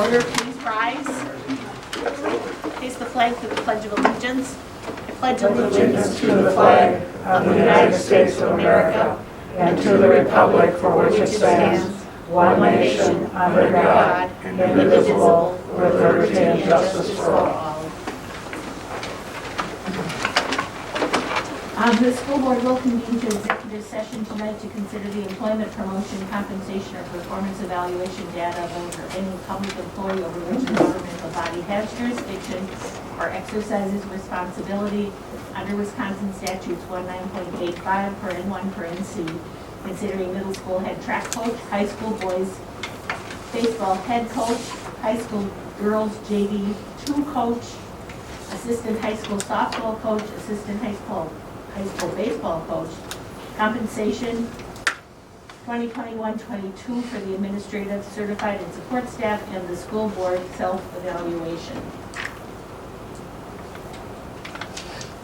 order, please rise. Face the flag for the Pledge of Allegiance. I pledge allegiance to the flag of the United States of America and to the republic for which it stands, one nation, under God, indivisible, with liberty and justice for all. The school board will convene to executive session tonight to consider the employment, promotion, compensation, or performance evaluation data of any public employee over which the governmental body has jurisdiction or exercises responsibility under Wisconsin statutes 19.85 per N1 per NC, considering middle school head track coach, high school boys baseball head coach, high school girls JV 2 coach, assistant high school softball coach, assistant high school baseball coach, compensation 2021-22 for the administrative, certified, and support staff, and the school board self-evaluation.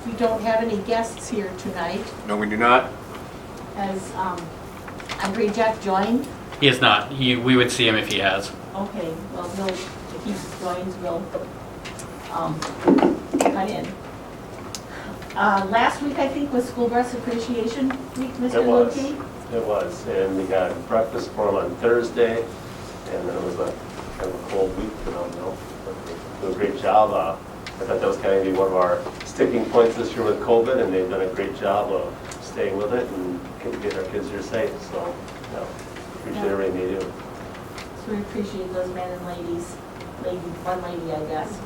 We don't have any guests here tonight. No, we do not. Has Andre Jack joined? He is not. We would see him if he has. Okay, well, if he joins, we'll cut in. Last week, I think, was School Bus Appreciation Week, Mr. Lukey? It was, and we got breakfast for them on Thursday, and then it was a kind of a cold week, but they did a great job. I thought that was kind of be one of our sticking points this year with COVID, and they've done a great job of staying with it and getting our kids here safe. So, appreciate everything they do. So we appreciate those men and ladies, one lady, I guess.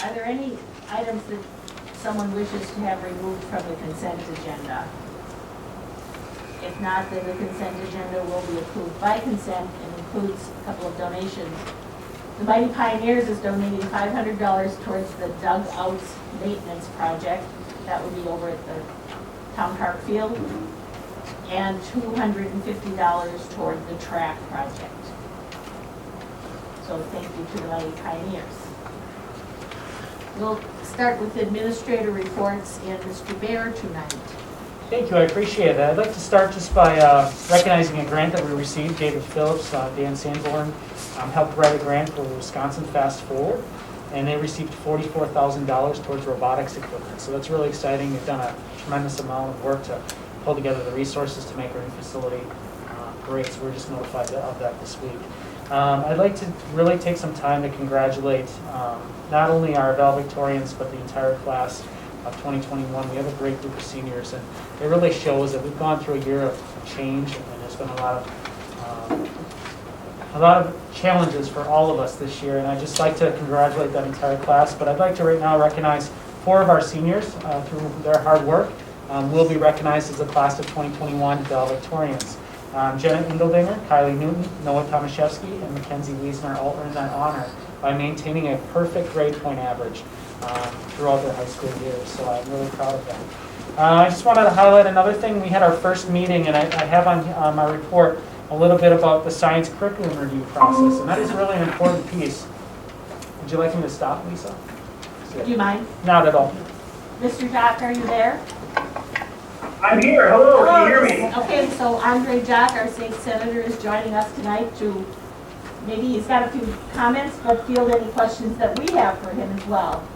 Are there any items that someone wishes to have removed from the consent agenda? If not, then the consent agenda will be approved by consent and includes a couple of donations. The Mighty Pioneers is donating $500 towards the dugouts maintenance project. That would be over at the Town Park Field. And $250 toward the track project. So thank you to the Mighty Pioneers. We'll start with administrator reports and Mr. Baer tonight. Thank you, I appreciate it. I'd like to start just by recognizing a grant that we received. David Phillips, Dan Sanborn helped write a grant for Wisconsin Fast Forward, and they received $44,000 towards robotics equipment. So that's really exciting. They've done a tremendous amount of work to pull together the resources to make our new facility great. So we're just notified of that this week. I'd like to really take some time to congratulate not only our valedictorians, but the entire class of 2021. We have a great group of seniors, and it really shows that we've gone through a year of change, and there's been a lot of challenges for all of us this year, and I'd just like to congratulate that entire class. But I'd like to right now recognize 4 of our seniors through their hard work. Will be recognized as the class of 2021 valedictorians. Jenna Ingeldinger, Kylie Newton, Noah Tomaszewski, and Mackenzie Wiesner all earned that honor by maintaining a perfect grade point average throughout their high school years. So I'm really proud of them. I just wanted to highlight another thing. We had our first meeting, and I have on my report a little bit about the science curriculum review process, and that is really an important piece. Would you like me to stop, Lisa? Do you mind? Not at all. Mr. Jock, are you there? I'm here. Hello. Can you hear me? Okay, so Andre Jock, our state senator, is joining us tonight to, maybe he's got a few comments, but field any questions that we have for him as well.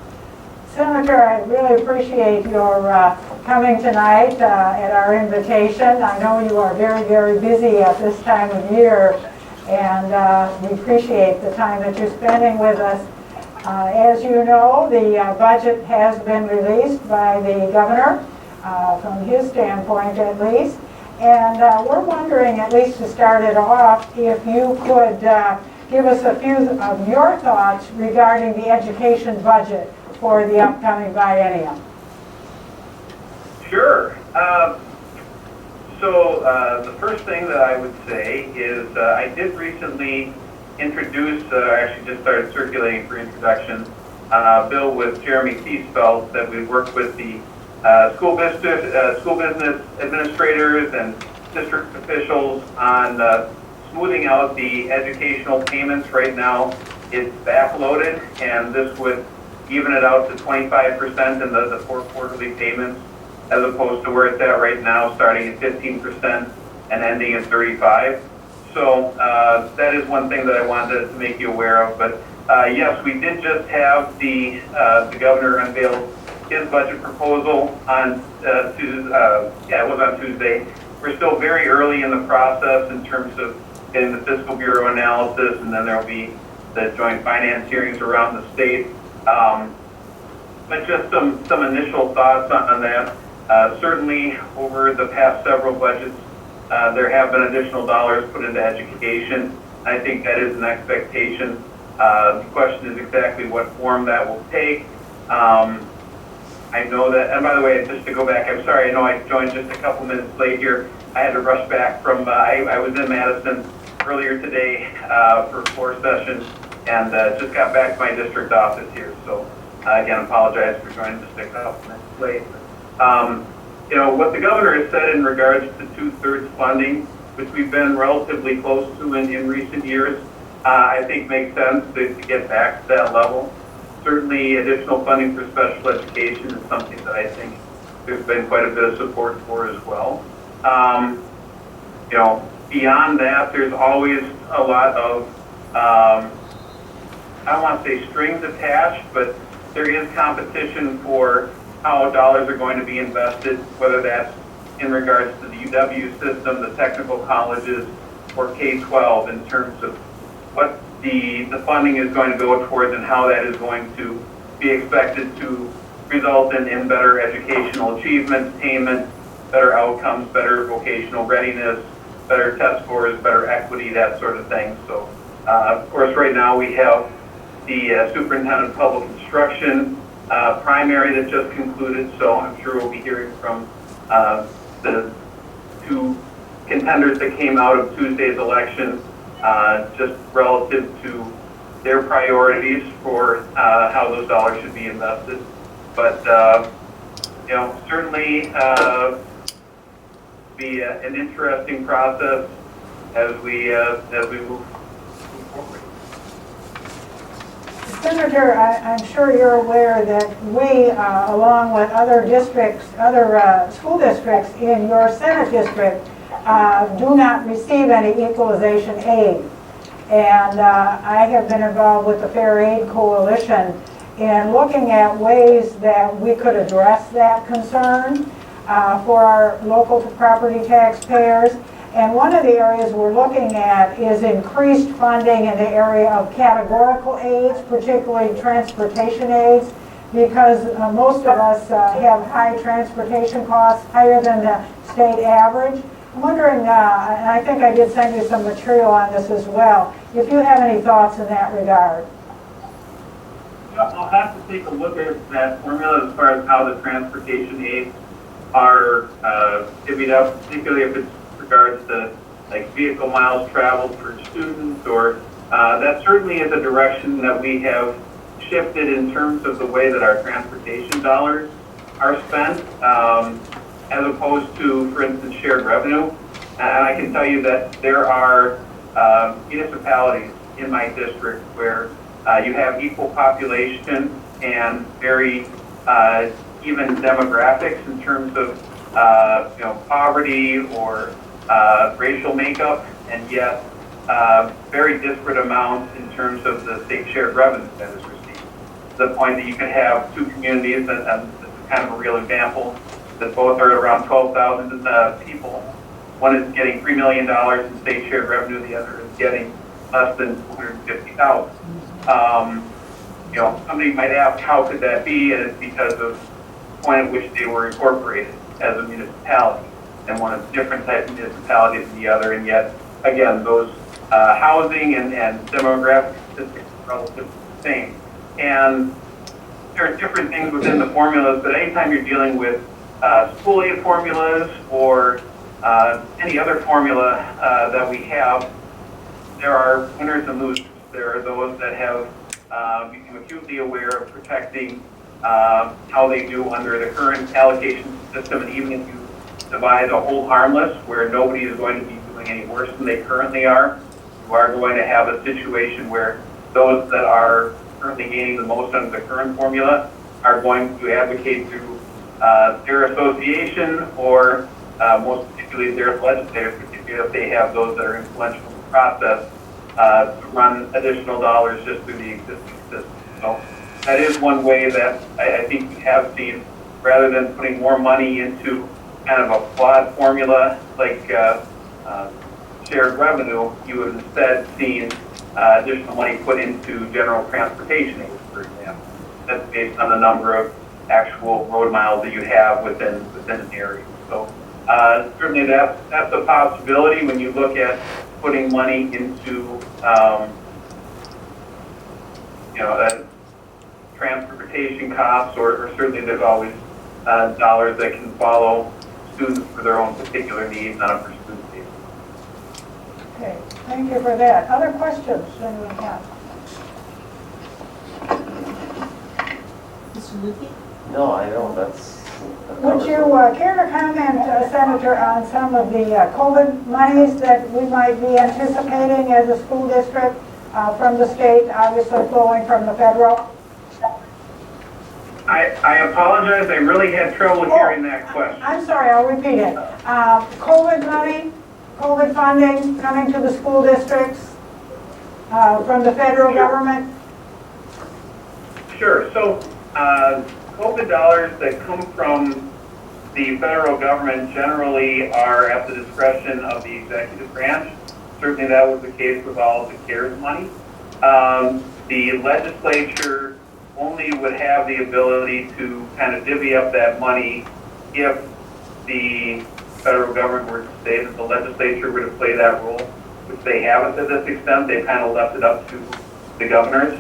Senator, I really appreciate your coming tonight at our invitation. I know you are very, very busy at this time of year, and we appreciate the time that you're spending with us. As you know, the budget has been released by the governor, from his standpoint at least, and we're wondering, at least to start it off, if you could give us a few of your thoughts regarding the education budget for the upcoming biennium. Sure. The first thing that I would say is I did recently introduce, actually just started circulating for introduction, a bill with Jeremy Thiesfeld that we worked with the school business administrators and district officials on smoothing out the educational payments. Right now it's backloaded, and this would even it out to 25% in the 4 quarterly payments, as opposed to where it's at right now, starting at 15% and ending at 35%. So that that is one thing that I wanted to make you aware of. But yes, we did just have the governor unveil his budget proposal on Tuesday. Yeah, it was on Tuesday. We're still very early in the process in terms of getting the fiscal bureau analysis, and then there'll be the joint finance hearings around the state. But just some initial thoughts on that. Certainly, over the past several budgets, there have been additional dollars put into education. I think that is an expectation. The question is exactly what form that will take. I know that, and by the way, just to go back, I'm sorry, I know I joined just a couple minutes late here. I had to rush back from, I was in Madison earlier today for floor session, and just got back to my district office here. So again, apologize for joining just a couple minutes late. You know, what the governor has said in regards to 2/3 funding, which we've been relatively close to in recent years, I think makes sense to get back to that level. Certainly additional funding for special education is something that I think there's been quite a bit of support for as well. You know, beyond that, there's always a lot of, I don't want to say strings attached, but there is competition for how dollars are going to be invested, whether that's in regards to the UW system, the technical colleges, or K-12 in terms of what the funding is going to go towards and how that is going to be expected to result in better educational achievement, attainment, better outcomes, better vocational readiness, better test scores, better equity, that sort of thing. So, of course, right now we have the Superintendent of Public Instruction primary that just concluded, so I'm sure we'll be hearing from the two contenders that came out of Tuesday's election, just relative to their priorities for how those dollars should be invested. But you know, certainly be an interesting process as we move forward. Senator, I'm sure you're aware that we, along with other districts, other school districts in your Senate district, do not receive any equalization aid. And I have been involved with the Fair Aid Coalition in looking at ways that we could address that concern for our local property taxpayers. And one of the areas we're looking at is increased funding in the area of categorical aids, particularly transportation aids, because most of us have high transportation costs, higher than the state average. I'm wondering, and I think I did send you some material on this as well, if you have any thoughts in that regard. I'll have to take a look at that formula as far as how the transportation aids are divvied up, particularly if it's regards to like vehicle miles traveled for students, or that certainly is a direction that we have shifted in terms of the way that our transportation dollars are spent, as opposed to, for instance, shared revenue. And I can tell you that there are municipalities in my district where you have equal population and very even demographics in terms of you know, poverty or racial makeup, and yet very disparate amounts in terms of the state shared revenue that is received. To the point that you can have two communities, and this is kind of a real example, that both are around 12,000 people. One is getting $3 million in state shared revenue, the other is getting less than $250,000. You know, somebody might ask, how could that be? And it's because of the point at which they were incorporated as a municipality, and one is different type of municipality than the other, and yet, again, those housing and demographic statistics are relatively the same. And there are different things within the formulas, but anytime you're dealing with school aid formulas or any other formula that we have, there are winners and losers. There are those that have become acutely aware of protecting how they do under the current allocation system, and even if you devise a hold harmless where nobody is going to be doing any worse than they currently are, you are going to have a situation where those that are currently gaining the most under the current formula are going to advocate through their association or most particularly their legislators, particularly if they have those that are influential in the process, to run additional dollars just through the existing system. So that is one way that I think we have seen, rather than putting more money into kind of a flawed formula like shared revenue, you would instead seen additional money put into general transportation aids, for example. That's based on the number of actual road miles that you have within an area. So certainly that's a possibility when you look at putting money into transportation costs, or certainly there's always dollars that can follow students for their own particular needs on a per student basis. Okay, thank you for that. Other questions anyone have? Mr. Lukey? No, I don't, that Would you care to comment, Senator, on some of the COVID monies that we might be anticipating as a school district from the state, obviously flowing from the federal? I apologize, I really had trouble hearing that question. I'm sorry, I'll repeat it. COVID money, COVID funding coming to the school districts from the federal government? Sure, so COVID dollars that come from the federal government generally are at the discretion of the executive branch. Certainly that was the case with all of the CARES money. The legislature only would have the ability to kind of divvy up that money if the federal government were to say that the legislature were to play that role, which they haven't to this extent. They kind of left it up to the governors.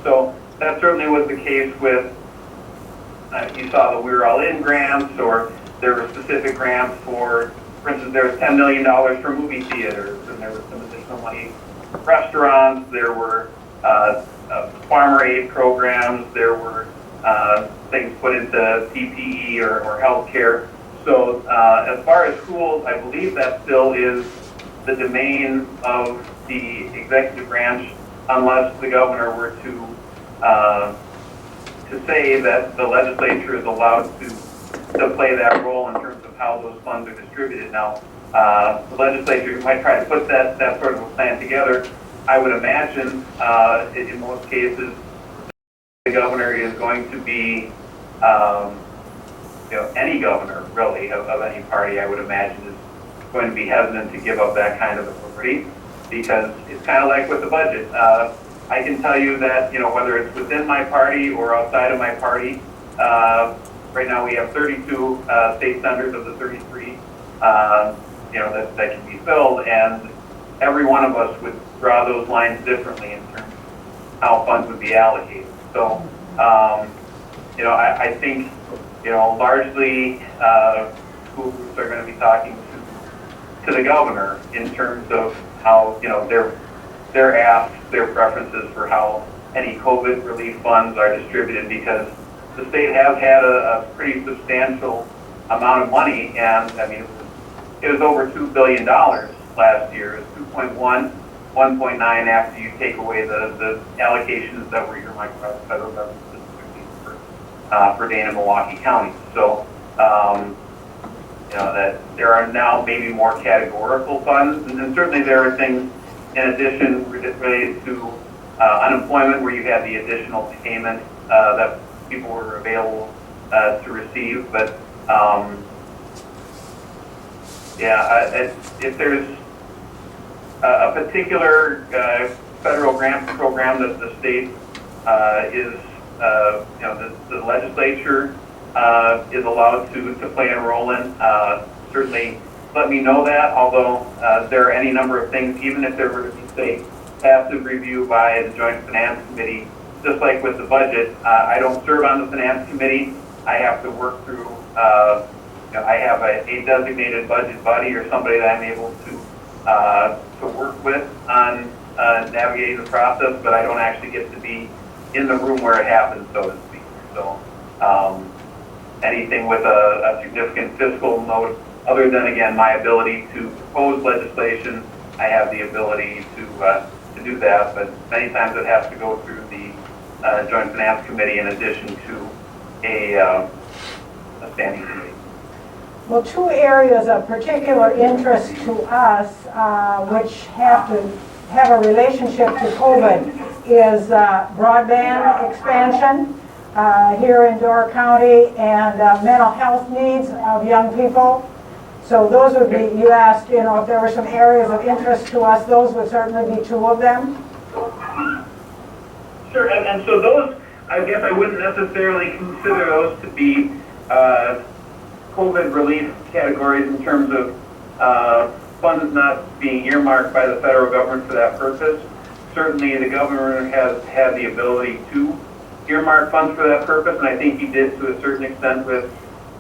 So that certainly was the case with, you saw the We're All In grants, or there were specific grants for instance, there was $10 million for movie theaters, and there was some additional money for restaurants, there were farmer aid programs, there were things put into PPE or healthcare. So as far as schools, I believe that still is the domain of the executive branch, unless the governor were to say that the legislature is allowed to play that role in terms of how those funds are distributed. Now, the legislature might try to put that sort of a plan together. I would imagine in most cases, the governor is going to be, any governor really of any party, I would imagine, is going to be hesitant to give up that kind of authority, because it's kind of like with the budget. I can tell you that, whether it's within my party or outside of my party, right now we have 32 state senators of the 33, that can be filled, and every one of us would draw those lines differently in terms of how funds would be allocated. So, I think, largely school groups are going to be talking to the governor in terms of how, their asks, their preferences for how any COVID relief funds are distributed, because the state has had a pretty substantial amount of money, and I mean, it was over $2 billion last year. It was 2.1, 1.9 after you take away the allocations that were earmarked by the federal government specifically for Dane and Milwaukee counties. So, that there are now maybe more categorical funds, and certainly there are things in addition related to unemployment, where you had the additional payment that people were available to receive. But if there's a particular federal grant program that the state is, the legislature is allowed to play a role in, certainly let me know that. Although there are any number of things, even if there were to be, say, passive review by the Joint Finance Committee, just like with the budget, I don't serve on the Finance Committee. I have to work through, I have a designated budget buddy, or somebody that I'm able to work with on navigating the process, but I don't actually get to be in the room where it happens, so to speak. So anything with a significant fiscal note, other than, again, my ability to propose legislation, I have the ability to do that, but many times it has to go through the Joint Finance Committee in addition to a standing committee. Well, two areas of particular interest to us, which have to have a relationship to COVID, is broadband expansion here in Door County and mental health needs of young people. So those would be, you asked, you know, if there were some areas of interest to us, those would certainly be two of them. Sure, and so those, I guess I wouldn't necessarily consider those to be COVID relief categories in terms of funds not being earmarked by the federal government for that purpose. Certainly the governor has had the ability to earmark funds for that purpose, and I think he did to a certain extent with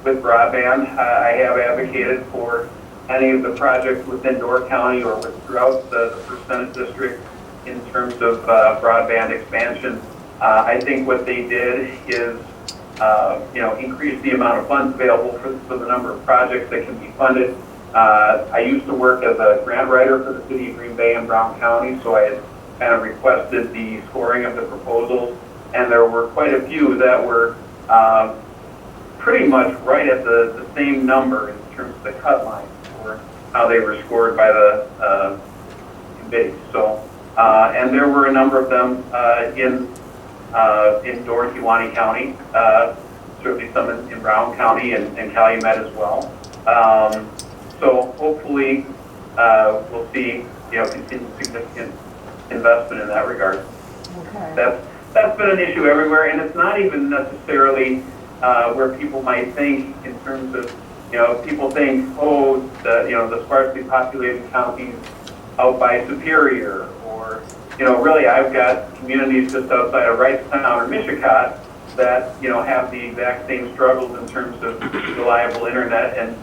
broadband. I have advocated for any of the projects within Door County or throughout the First Senate District in terms of broadband expansion. I think what they did is increase the amount of funds available for the number of projects that can be funded. I used to work as a grant writer for the city of Green Bay and Brown County, so I had kind of requested the scoring of the proposals, and there were quite a few that were pretty much right at the same number in terms of the cut line for how they were scored by the committee. So, and there were a number of them in Door County, certainly some in Brown County and Calumet as well. So hopefully we'll see continued significant investment in that regard. Okay. That's been an issue everywhere, and it's not even necessarily where people might think in terms of, people think, oh, the sparsely populated counties out by Superior, or, really I've got communities just outside of Wrightstown or Michigan that, have the exact same struggles in terms of reliable internet, and,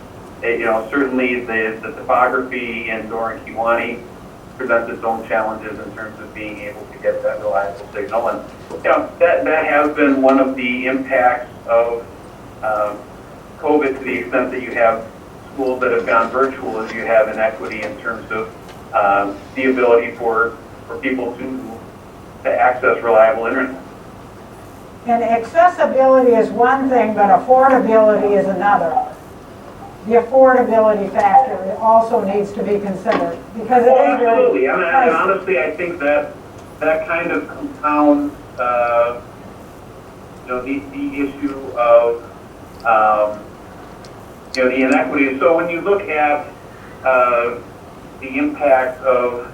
certainly the topography in Door and Kewanee presents its own challenges in terms of being able to get that reliable signal. And that has been one of the impacts of COVID, to the extent that you have schools that have gone virtual, as you have inequity in terms of the ability for people to access reliable internet. And accessibility is one thing, but affordability is another. The affordability factor also needs to be considered because it is very absolutely. And pricey. Honestly, I think that kind of compounds, the issue of, the inequities. So when you look at the impact of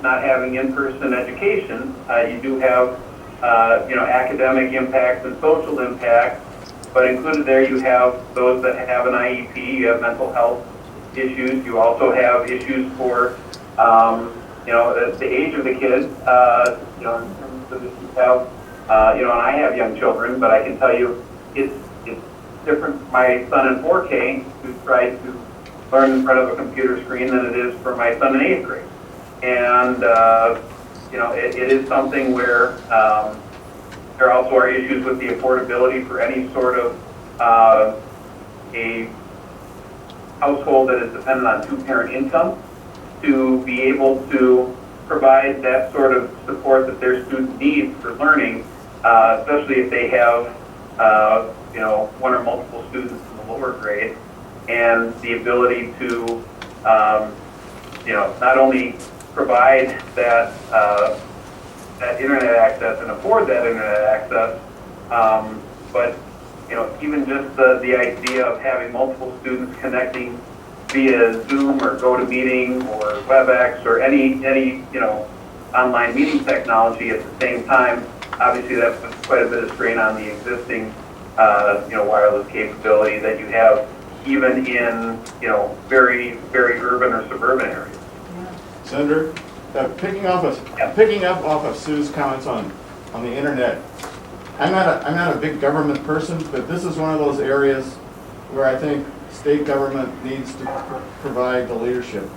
not having in-person education, you do have, academic impacts and social impacts. But included there, you have those that have an IEP, you have mental health issues, you also have issues for, the age of the kid, in terms of if you have, and I have young children, but I can tell you it's different for my son in 4K who tried to learn in front of a computer screen than it is for my son in 8th grade. And, it is something where, there also are issues with the affordability for any sort of a household that is dependent on two-parent income to be able to provide that sort of support that their student needs for learning, especially if they have one or multiple students in the lower grade, and the ability to not only provide that internet access and afford that internet access, but even just the idea of having multiple students connecting via Zoom or GoToMeeting or WebEx or any online meeting technology at the same time, obviously that puts quite a bit of strain on the existing wireless capability that you have even in very, very urban or suburban areas. Senator, picking up off of Sue's comments on the internet, I'm not a big government person, but this is one of those areas where I think state government needs to provide the leadership.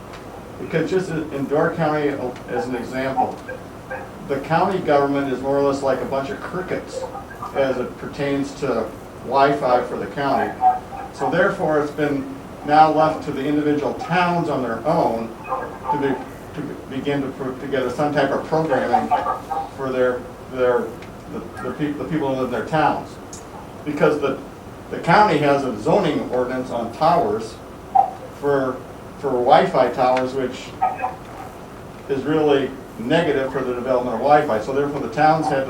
Because just in Door County, as an example, the county government is more or less like a bunch of crickets as it pertains to Wi-Fi for the county. So therefore, it's been now left to the individual towns on their own to begin to put together some type of programming for the people who live in their towns. Because the the county has a zoning ordinance on towers for Wi-Fi towers, which is really negative for the development of Wi-Fi. So therefore, the towns have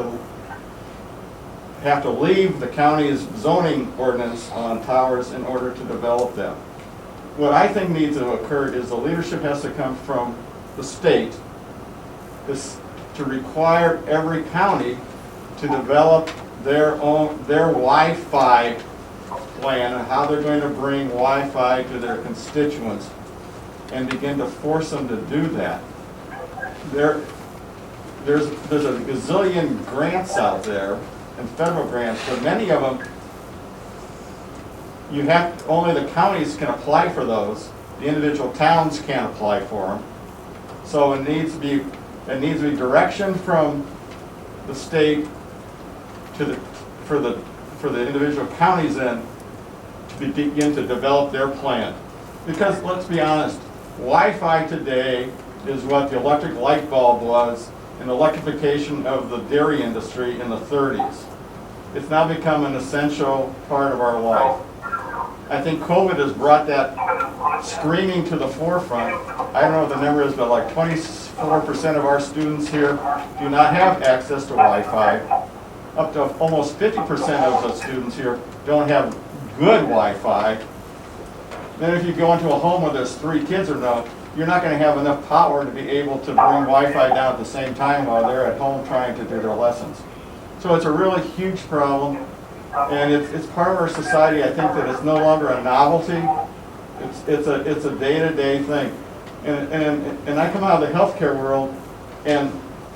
to leave the county's zoning ordinance on towers in order to develop them. What I think needs to occur is the leadership has to come from the state to require every county to develop their Wi-Fi plan and how they're going to bring Wi-Fi to their constituents and begin to force them to do that. There's a gazillion grants out there, and federal grants, but many of them, only the counties can apply for those. The individual towns can't apply for them. So it needs to be direction from the state for the individual counties then to begin to develop their plan. Because let's be honest, Wi-Fi today is what the electric light bulb was in electrification of the dairy industry in the 30s. It's now become an essential part of our life. I think COVID has brought that screaming to the forefront. I don't know what the number is, but like 24% of our students here do not have access to Wi-Fi. Up to almost 50% of the students here don't have good Wi-Fi. Then if you go into a home where there's 3 kids or no, you're not going to have enough power to be able to bring Wi-Fi down at the same time while they're at home trying to do their lessons. So it's a really huge problem, and it's part of our society. I think that it's no longer a novelty. It's a day-to-day thing. And I come out of the healthcare world, and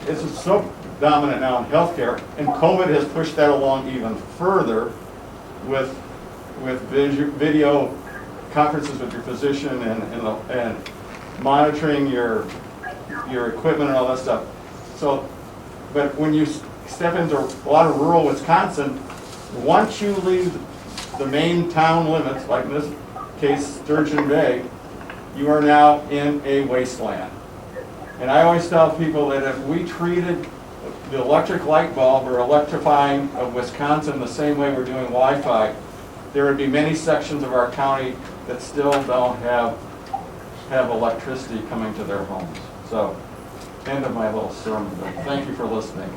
it's just so dominant now in healthcare, and COVID has pushed that along even further with video conferences with your physician and monitoring your equipment and all that stuff. So, but when you step into a lot of rural Wisconsin, once you leave the main town limits, like in this case Sturgeon Bay, you are now in a wasteland. And I always tell people that if we treated the electric light bulb or electrifying of Wisconsin the same way we're doing Wi-Fi, there would be many sections of our county that still don't have electricity coming to their homes. So, end of my little sermon, but thank you for listening.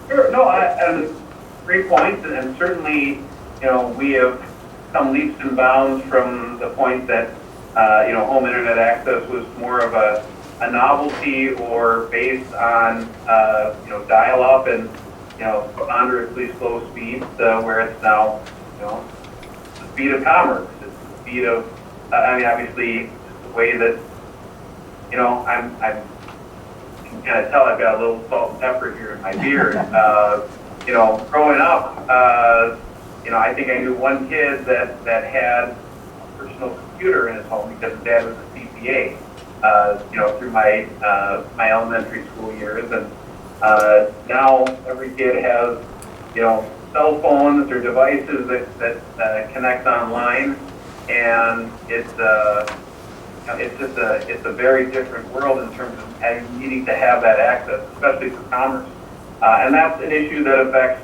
Sure, no, great points, and certainly, we have come leaps and bounds from the point that, home internet access was more of a novelty or based on, dial-up and, ponderously slow speeds, where it's now, the speed of commerce. It's the speed of, obviously, the way that, I can kind of tell I've got a little salt and pepper here in my beard. Growing up, I think I knew one kid that had a personal computer in his home because his dad was a CPA. Through my elementary school years, and now every kid has, cell phones or devices that connect online, and it's a very different world in terms of needing to have that access, especially for commerce, and that's an issue that affects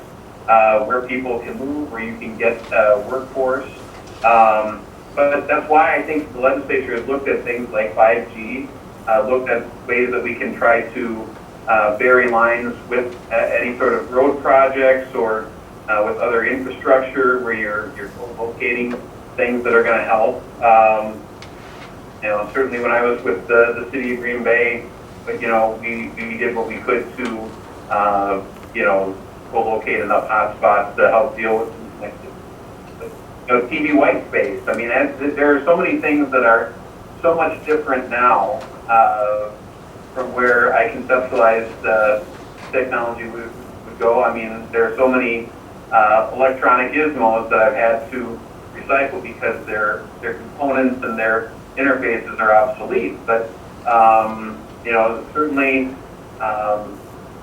where people can move, where you can get workforce. But that's why I think the legislature has looked at things like 5G, looked at ways that we can try to bury lines with any sort of road projects or with other infrastructure where you're co-locating things that are going to help. Certainly when I was with the city of Green Bay, but we did what we could to co-locate enough hotspots to help deal with TV white space. There are so many things that are so much different now from where I conceptualized technology would go. There are so many electronic gizmos that I've had to recycle because their components and their interfaces are obsolete. But certainly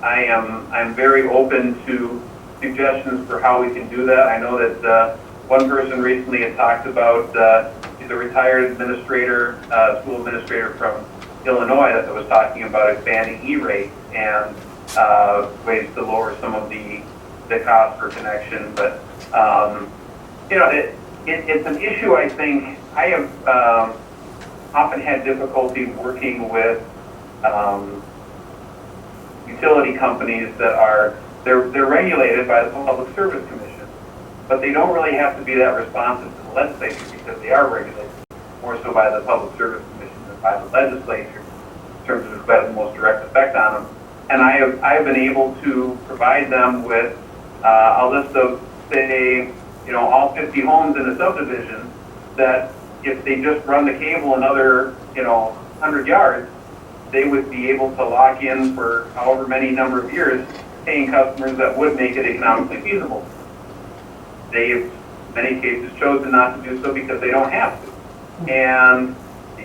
I'm very open to suggestions for how we can do that. I know that one person recently had talked about, he's a retired administrator, school administrator from Illinois, that was talking about expanding E-rate and ways to lower some of the the cost per connection, but, you know, it's an issue I think I have often had difficulty working with utility companies that are, they're regulated by the Public Service Commission, but they don't really have to be that responsive to the legislature because they are regulated more so by the Public Service Commission than by the legislature in terms of who has the most direct effect on them. And I have been able to provide them with a list of, say, you know, all 50 homes in a subdivision that if they just run the cable another, you know, 100 yards, they would be able to lock in for however many number of years, paying customers that would make it economically feasible. They've, in many cases, chosen not to do so because they don't have to. And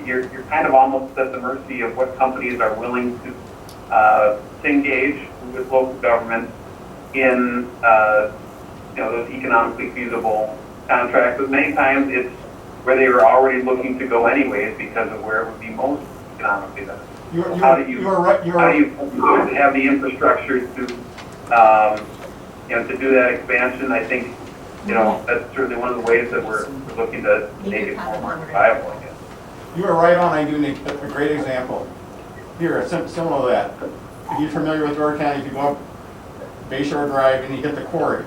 you're kind of almost at the mercy of what companies are willing to engage with local government in, you know, those economically feasible contracts. But many times it's where they were already looking to go anyways because of where it would be most economically beneficial. How do you have the infrastructure to, you know, to do that expansion? I think, you know, that's certainly one of the ways that we're looking to make it more viable, I guess. You are right on. I do need a great example. Here, similar to that. If you're familiar with Door County, if you go up Bayshore Drive and you hit the quarry,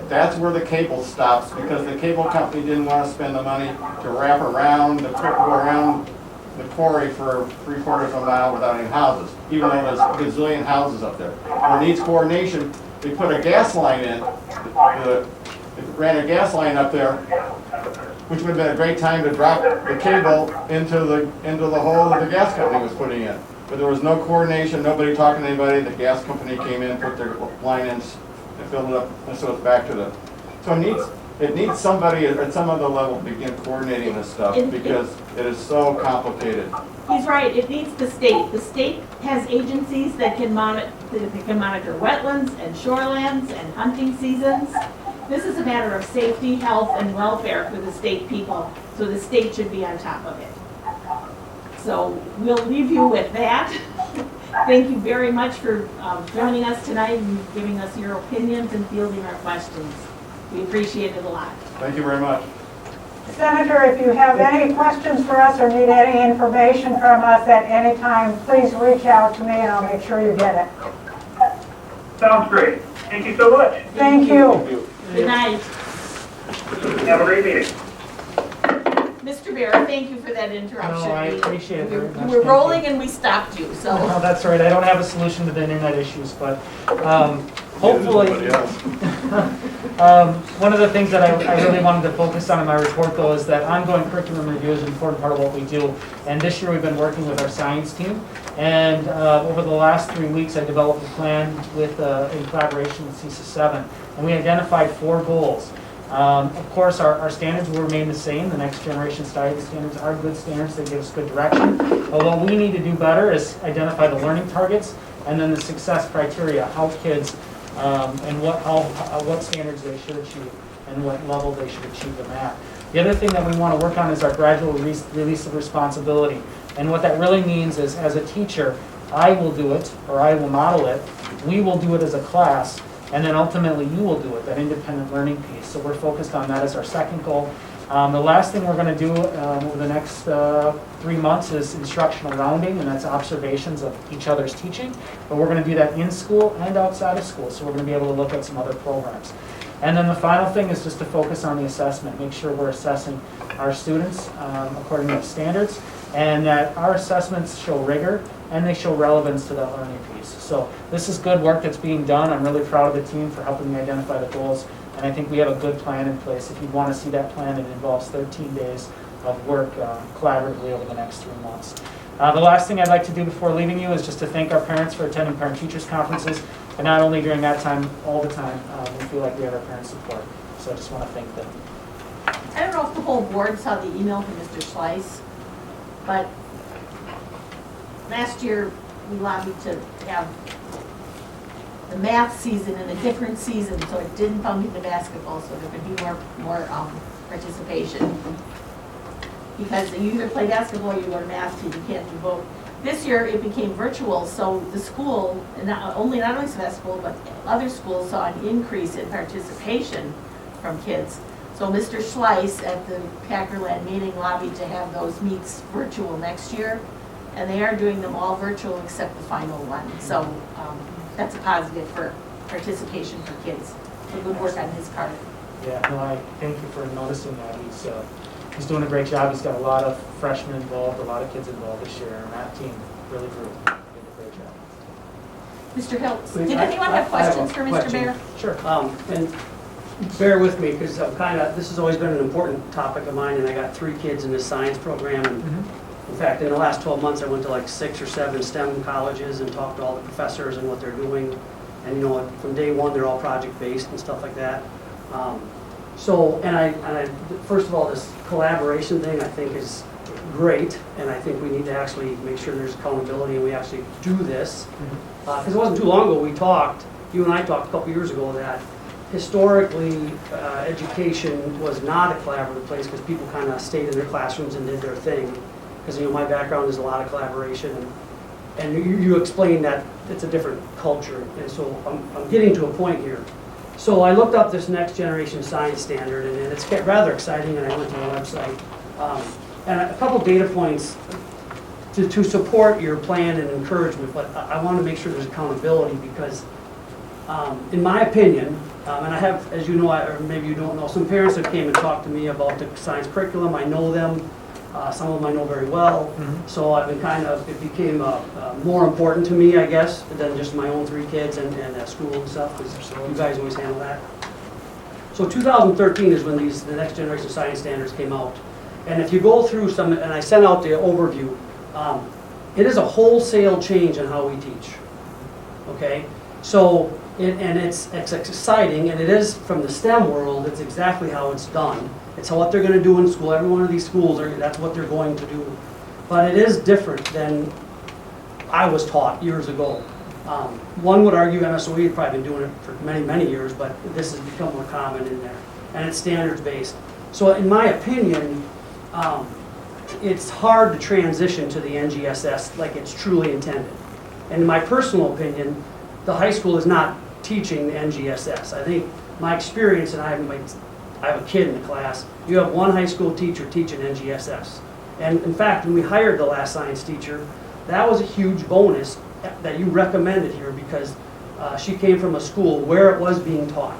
that's where the cable stops because the cable company didn't want to spend the money to wrap around go around the quarry for 3/4 of a mile without any houses, even though there's a gazillion houses up there. When it needs coordination, they put a gas line in. They ran a gas line up there, which would have been a great time to drop the cable into the hole that the gas company was putting in. But there was no coordination, nobody talking to anybody. The gas company came in, put their line in, and filled it up, and so it's back to the. So it needs somebody at some other level to begin coordinating this stuff because it is so complicated. He's right, it needs the state. The state has agencies that can monitor wetlands and shorelands and hunting seasons. This is a matter of safety, health, and welfare for the state people, so the state should be on top of it. So we'll leave you with that. Thank you very much for joining us tonight and giving us your opinions and fielding our questions. We appreciate it a lot. Thank you very much. Senator, if you have any questions for us or need any information from us at any time, please reach out to me and I'll make sure you get it. Sounds great. Thank you so much. Thank you. Good night. Have a great meeting. Mr. Bear, thank you for that interruption. No, I appreciate it very much. You were Thank rolling you. and we stopped you, so. No, that's right. I don't have a solution to the internet issues, but hopefully, one of the things that I really wanted to focus on in my report, though, is that ongoing curriculum review is an important part of what we do. And this year we've been working with our science team. And over the last 3 weeks, I developed a plan with, in collaboration with CISA 7. And we identified 4 goals. Of course, our standards will remain the same. The next generation study standards are good standards that give us good direction. But what we need to do better is identify the learning targets and then the success criteria, how kids and what standards they should achieve and what level they should achieve them at. The other thing that we want to work on is our gradual release of responsibility. And what that really means is, as a teacher, I will do it, or I will model it, we will do it as a class, and then ultimately you will do it, that independent learning piece. So we're focused on that as our second goal. The last thing we're going to do over the next 3 months is instructional rounding, and that's observations of each other's teaching. But we're going to do that in school and outside of school, so we're going to be able to look at some other programs. And then the final thing is just to focus on the assessment, make sure we're assessing our students according to the standards, and that our assessments show rigor and they show relevance to that learning piece. So this is good work that's being done. I'm really proud of the team for helping me identify the goals, and I think we have a good plan in place. If you want to see that plan, it involves 13 days of work collaboratively over the next 3 months. The last thing I'd like to do before leaving you is just to thank our parents for attending parent-teachers conferences, and not only during that time, all the time. We feel like we have our parents' support, so I just want to thank them. I don't know if the whole board saw the email from Mr. Schleiss, but last year we lobbied to have the math season in a different season, so it didn't bump into basketball, so there could be more participation. Because you either play basketball or you go to math team, you can't do both. This year, it became virtual, so the school, and not only Sevastopol, but other schools saw an increase in participation from kids. So Mr. Schleiss at the Packerland meeting lobbied to have those meets virtual next year, and they are doing them all virtual except the final one. So that's a positive for participation for kids. So good work on his part. Yeah, no, I thank you for noticing that. He's doing a great job. He's got a lot of freshmen involved, a lot of kids involved this year, and that team really grew. Did a great job. Mr. Hiltz, Please, did anyone have questions for Mr. question. Bear? Sure. And bear with me, because I'm this has always been an important topic of mine, and I got 3 kids in this science program. And in fact, in the last 12 months, I went to like 6 or 7 STEM colleges and talked to all the professors and what they're doing. And you know, from day one, they're all project-based and stuff like that. First of all, this collaboration thing I think is great, and I think we need to actually make sure there's accountability and we actually do this. Because it wasn't too long ago you and I talked a couple years ago that historically education was not a collaborative place because people kind of stayed in their classrooms and did their thing. Because you know, my background is a lot of collaboration, and you explained that it's a different culture, and so I'm getting to a point here. So I looked up this next generation science standard, and it's rather exciting, and I went to the website. And a couple data points to support your plan and encouragement, but I want to make sure there's accountability because, in my opinion, and I have, as you know, or maybe you don't know, some parents that came and talked to me about the science curriculum. I know them. Some of them I know very well. So I've been it became more important to me, I guess, than just my own 3 kids and school and stuff, because you guys always handle that. So 2013 is when the next generation science standards came out. And if you go through some, and I sent out the overview, it is a wholesale change in how we teach. Okay? So, it's exciting, and it is from the STEM world, it's exactly how it's done. It's what they're going to do in school. Every one of these schools, that's what they're going to do. But it is different than I was taught years ago. One would argue MSOE has probably been doing it for many, many years, but this has become more common in there. And it's standards-based. So in my opinion, it's hard to transition to the NGSS like it's truly intended. And in my personal opinion, the high school is not teaching the NGSS. I think my experience, and I have a kid in the class, you have one high school teacher teaching NGSS. And in fact, when we hired the last science teacher, that was a huge bonus that you recommended here because she came from a school where it was being taught.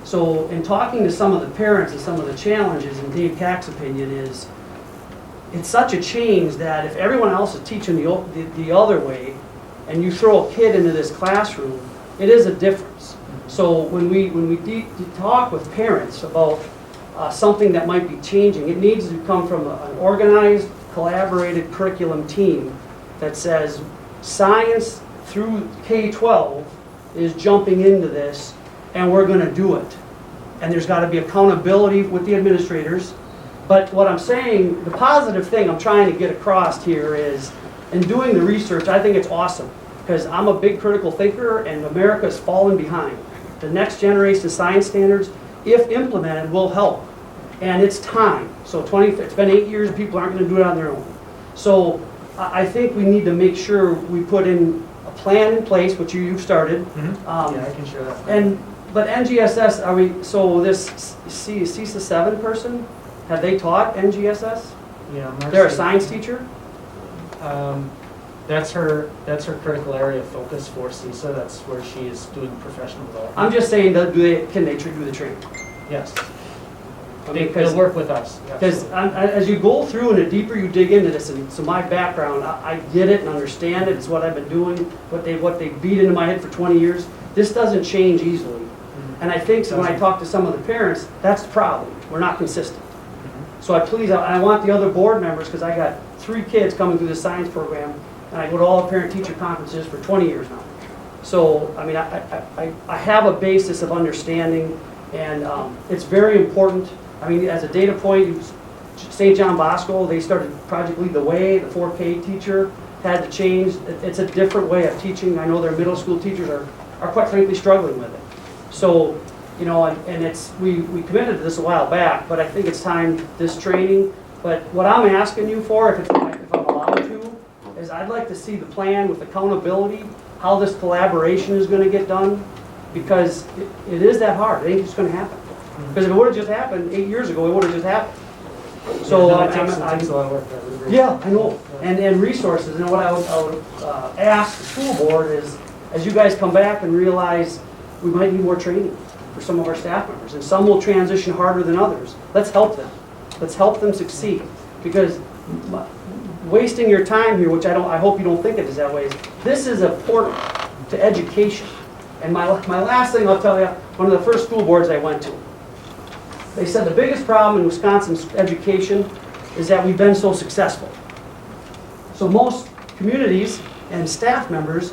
So in talking to some of the parents and some of the challenges, in Dave Cack's opinion, is it's such a change that if everyone else is teaching the other way and you throw a kid into this classroom, it is a difference. So when we talk with parents about something that might be changing, it needs to come from an organized, collaborated curriculum team that says science through K-12 is jumping into this and we're going to do it. And there's got to be accountability with the administrators. But what I'm saying, the positive thing I'm trying to get across here is, in doing the research, I think it's awesome. Because I'm a big critical thinker and America's fallen behind. The next generation science standards, if implemented, will help. And it's time. So it's been 8 years, people aren't going to do it on their own. So I think we need to make sure we put in a plan in place, which you've started. Yeah, I can share that. But NGSS, so this CISA 7 person, have they taught NGSS? Yeah, They're a science teacher? That's her critical area of focus for CISA. That's where she is doing professional development. I'm just saying, can they do the training? Yes. Because They'll work with us. Because as you go through and the deeper you dig into this, and so my background, I get it and understand it. It's what I've been doing, what they beat into my head for 20 years. This doesn't change easily. And I think so when I talk to some of the parents, that's the problem. We're not consistent. So I want the other board members, because I got 3 kids coming through the science program, and I go to all the parent-teacher conferences for 20 years now. So, I mean, I have a basis of understanding, and it's very important. I mean, as a data point, St. John Bosco, they started Project Lead the Way. The 4K teacher had to change. It's a different way of teaching. I know their middle school teachers are quite frankly struggling with it. So, you know, and we committed to this a while back, but I think it's time, this training. But what I'm asking you for, if I'm allowed to, is I'd like to see the plan with accountability, how this collaboration is gonna get done, because it is that hard, it ain't just gonna happen. Because if it would've just happened 8 years ago, it would've just happened. So, Yeah, no, it takes a lot of work. yeah, I know, and resources, and what I would ask the school board is, as you guys come back and realize we might need more training for some of our staff members, and some will transition harder than others, let's help them. Let's help them succeed, because wasting your time here, which I hope you don't think it is that way, this is important to education. And my last thing I'll tell you, one of the first school boards I went to, they said the biggest problem in Wisconsin's education is that we've been so successful. So most communities and staff members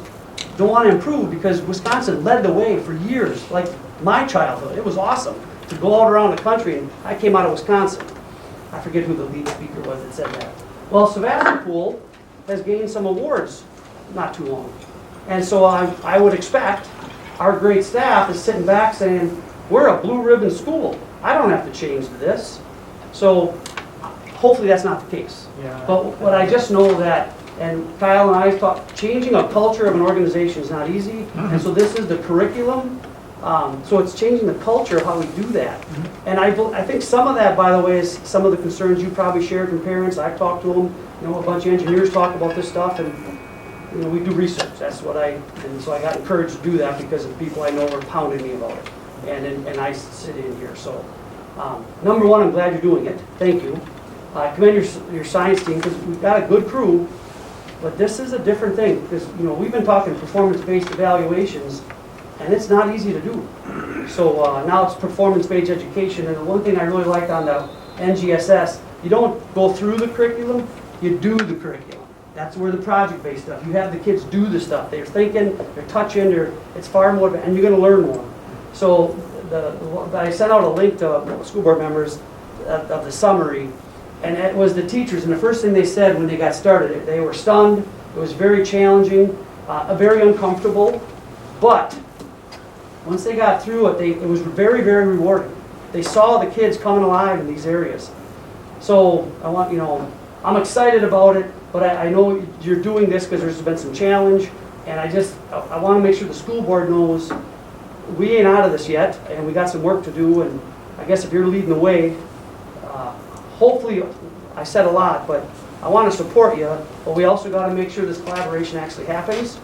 don't want to improve because Wisconsin led the way for years. Like my childhood, it was awesome to go out around the country, and I came out of Wisconsin. I forget who the lead speaker was that said that. Well, Sevastopol has gained some awards not too long. And so I would expect our great staff is sitting back saying, we're a blue ribbon school. I don't have to change to this. So hopefully that's not the case. Yeah. But I just know that, and Kyle and I talked, changing a culture of an organization is not easy. And so this is the curriculum. So it's changing the culture of how we do that. And I think some of that, by the way, is some of the concerns you probably shared from parents. I've talked to them. You know, a bunch of engineers talk about this stuff, and you know, we do research. That's what and so I got encouraged to do that because of people I know were pounding me about it. And I sit in here. So number one, I'm glad you're doing it. Thank you. I commend your science team because we've got a good crew. But this is a different thing because you know we've been talking performance-based evaluations. And it's not easy to do. So now it's performance-based education. And the one thing I really liked on the NGSS, you don't go through the curriculum, you do the curriculum. That's where the project-based stuff, you have the kids do the stuff. They're thinking, they're touching, it's far more, and you're gonna learn more. So I sent out a link to school board members of the summary, and it was the teachers. And the first thing they said when they got started, they were stunned, it was very challenging, very uncomfortable, but once they got through it, it was very, very rewarding. They saw the kids coming alive in these areas. So I'm excited about it, but I know you're doing this because there's been some challenge, and I want to make sure the school board knows we ain't out of this yet, and we got some work to do, and I guess if you're leading the way, hopefully, I said a lot, but I want to support you, but we also got to make sure this collaboration actually happens,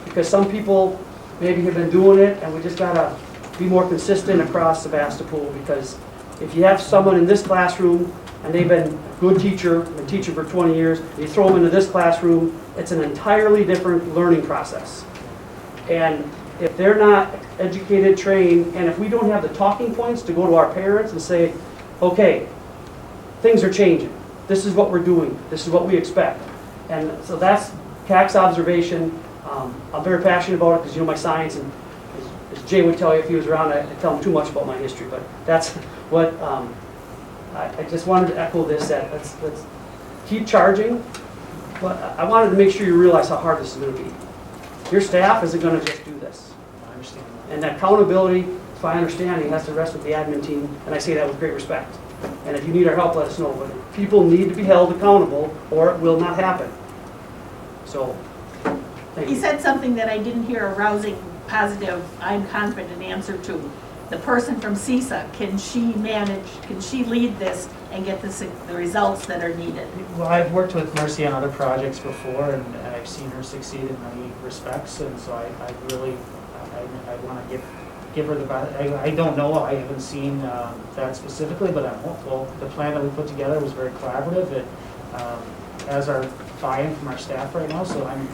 because some people maybe have been doing it, and we just gotta be more consistent across Sevastopol, because if you have someone in this classroom and they've been a good teacher, been teaching for 20 years, and you throw them into this classroom, it's an entirely different learning process. And if they're not educated, trained, and if we don't have the talking points to go to our parents and say, okay, things are changing, this is what we're doing, this is what we expect. And so that's CAC's observation. I'm very passionate about it because you know my science, and as Jay would tell you if he was around, I tell him too much about my history, but that's what I just wanted to echo this, that let's keep charging, but I wanted to make sure you realize how hard this is going to be. Your staff isn't going to just do this. I understand. And that accountability, if I understand, has to rest with the admin team, and I say that with great respect. And if you need our help, let us know, but people need to be held accountable or it will not happen. So, He said something that I didn't hear a rousing, positive, I'm confident answer to. The person from CISA, can she lead this and get the results that are needed? Well, I've worked with Mercy on other projects before, and I've seen her succeed in many respects, and so I want to give her the, I don't know, I haven't seen that specifically, but I'm hopeful. The plan that we put together was very collaborative. It has our buy-in from our staff right now, so I'm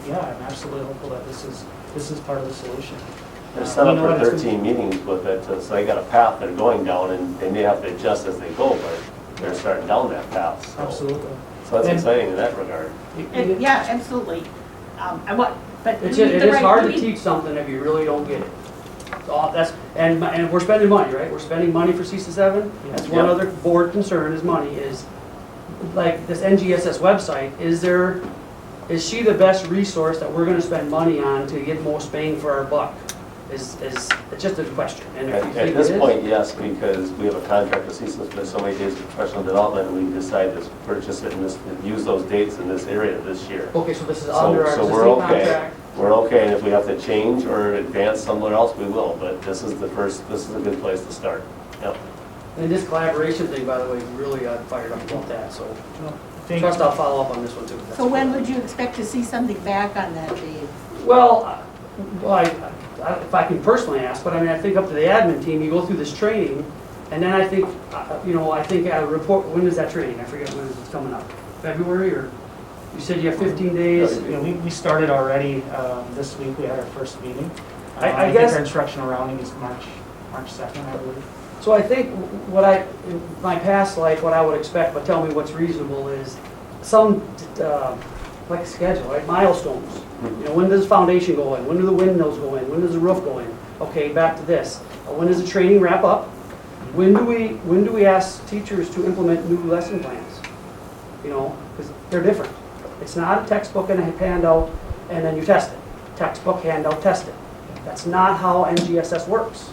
absolutely hopeful that this is part of the solution. They're set up for 13 meetings with it, so they got a path they're going down, and they may have to adjust as they go, but they're starting down that path. So. Absolutely. So that's exciting in that regard. Yeah, absolutely. But it is hard to teach something if you really don't get it. And we're spending money, right? We're spending money for CISA 7. That's one other board concern is money. Is like this NGSS website. Is she the best resource that we're going to spend money on to get most bang for our buck? it's just a question. And if you At think this it is- point, yes, because we have a contract with CSUS for so many days of professional development, and we decided to purchase it and use those dates in this area this year. Okay, so this is under our So existing we're okay. contract? We're okay, and if we have to change or advance somewhere else, we will, but this is a good place to start. Yep. And this collaboration thing, by the way, really got fired up about that, so Thank trust you. I'll follow up on this one too. That's So when cool. would you expect to see something back on that, Dave? Well, if I can personally ask, but I mean, I think up to the admin team, you go through this training, and then I think, I think a report, when is that training? I forget when it's coming up. February, or you said you have 15 days? Yeah, we started already this week. We had our first meeting. I think guess- our instructional rounding is March 2nd, I believe. So I think in my past life, what I would expect, but tell me what's reasonable, is some, like a schedule, right, milestones. You know, when does the foundation go in? When do the windows go in? When does the roof go in? Okay, back to this. When does the training wrap up? When do we ask teachers to implement new lesson plans? You know, because they're different. It's not a textbook and a handout, and then you test it. Textbook, handout, test it. That's not how NGSS works,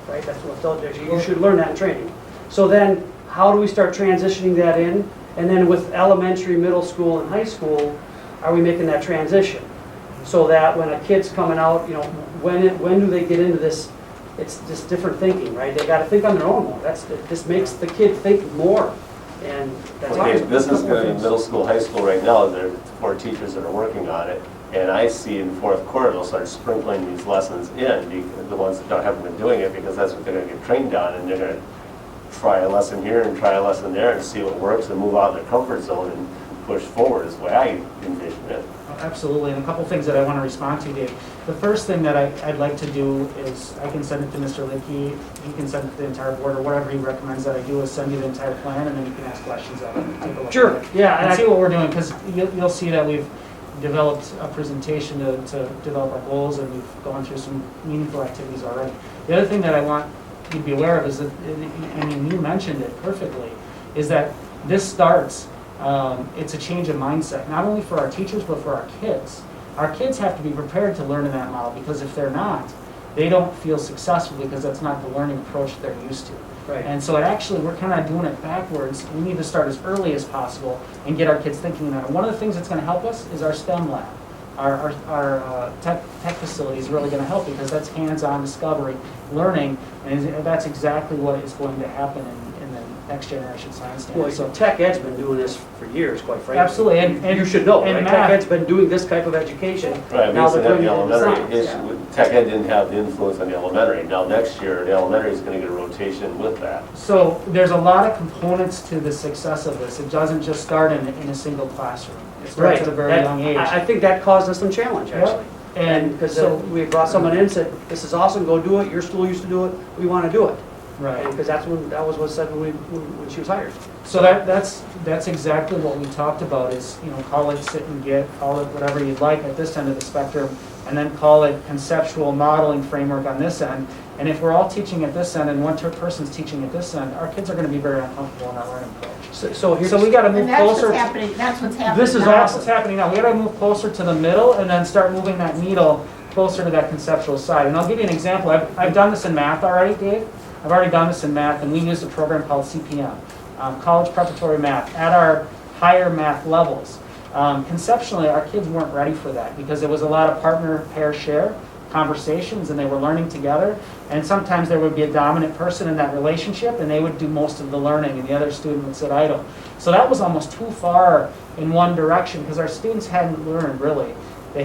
right? That's what I told you. You should learn that in training. So then, how do we start transitioning that in? And then with elementary, middle school, and high school, are we making that transition? So that when a kid's coming out, you know, when do they get into this? It's just different thinking, right? They got to think on their own more. This makes the kid think more, and that's Okay, why. this is going to be middle school, high school right now, there are 4 teachers that are working on it, and I see in fourth quarter, they'll start sprinkling these lessons in, the ones that haven't been doing it, because that's what they're going to get trained on, and they're going to try a lesson here and try a lesson there and see what works and move out of their comfort zone and push forward is the way I envision it. Absolutely, and a couple things that I want to respond to, Dave. The first thing that I'd like to do is, I can send it to Mr. Lickey, he can send it to the entire board, or whatever he recommends that I do, is send you the entire plan, and then you can ask questions of it, and take a look Sure, at it. yeah, And see and what we're doing, because you'll see that we've developed a presentation to develop our goals, and we've gone through some meaningful activities already. The other thing that I want you to be aware of is that, I mean, you mentioned it perfectly, is that this starts, it's a change of mindset, not only for our teachers, but for our kids. Our kids have to be prepared to learn in that model, because if they're not, they don't feel successful, because that's not the learning approach they're used to. right. And so we're kind of doing it backwards. We need to start as early as possible and get our kids thinking about it. One of the things that's going to help us is our STEM lab. Our tech facility is really going to help, because that's hands-on discovery, learning, and that's exactly what is going to happen in the next generation science Well, standard. So Tech Ed's been doing this for years, quite frankly. absolutely, and You should know, and right? math. Tech Ed's been doing this type of education. Right, we Now used to they're have the putting it into elementary science, issue, Tech Ed didn't have the influence on the elementary. Now, next year, the elementary is going to get a rotation with that. So there's a lot of components to the success of this. It doesn't just start in a single classroom. It starts at a very That- young age. I think that caused us some challenge, Yep. actually. And Because so, we brought someone in and said, this is awesome, go do it, your school used to do it, we want to do it. right. Because that was what said when she was hired. So that's exactly what we talked about is, call it sit and get, call it whatever you'd like at this end of the spectrum, and then call it conceptual modeling framework on this end. And if we're all teaching at this end and one person's teaching at this end, our kids are going to be very uncomfortable in our learning approach. So here's. So we got to move And that's what's closer. happening, that's what's happening. This is now. That's what's happening now. We got to move closer to the middle and then start moving that needle closer to that conceptual side. And I'll give you an example. I've done this in math already, Dave. I've already done this in math, and we use a program called CPM, College Preparatory Math, at our higher math levels. Conceptually, our kids weren't ready for that because it was a lot of partner, pair, share conversations, and they were learning together. And sometimes there would be a dominant person in that relationship, and they would do most of the learning, and the other student would sit idle. So that was almost too far in one direction because our students hadn't learned really. They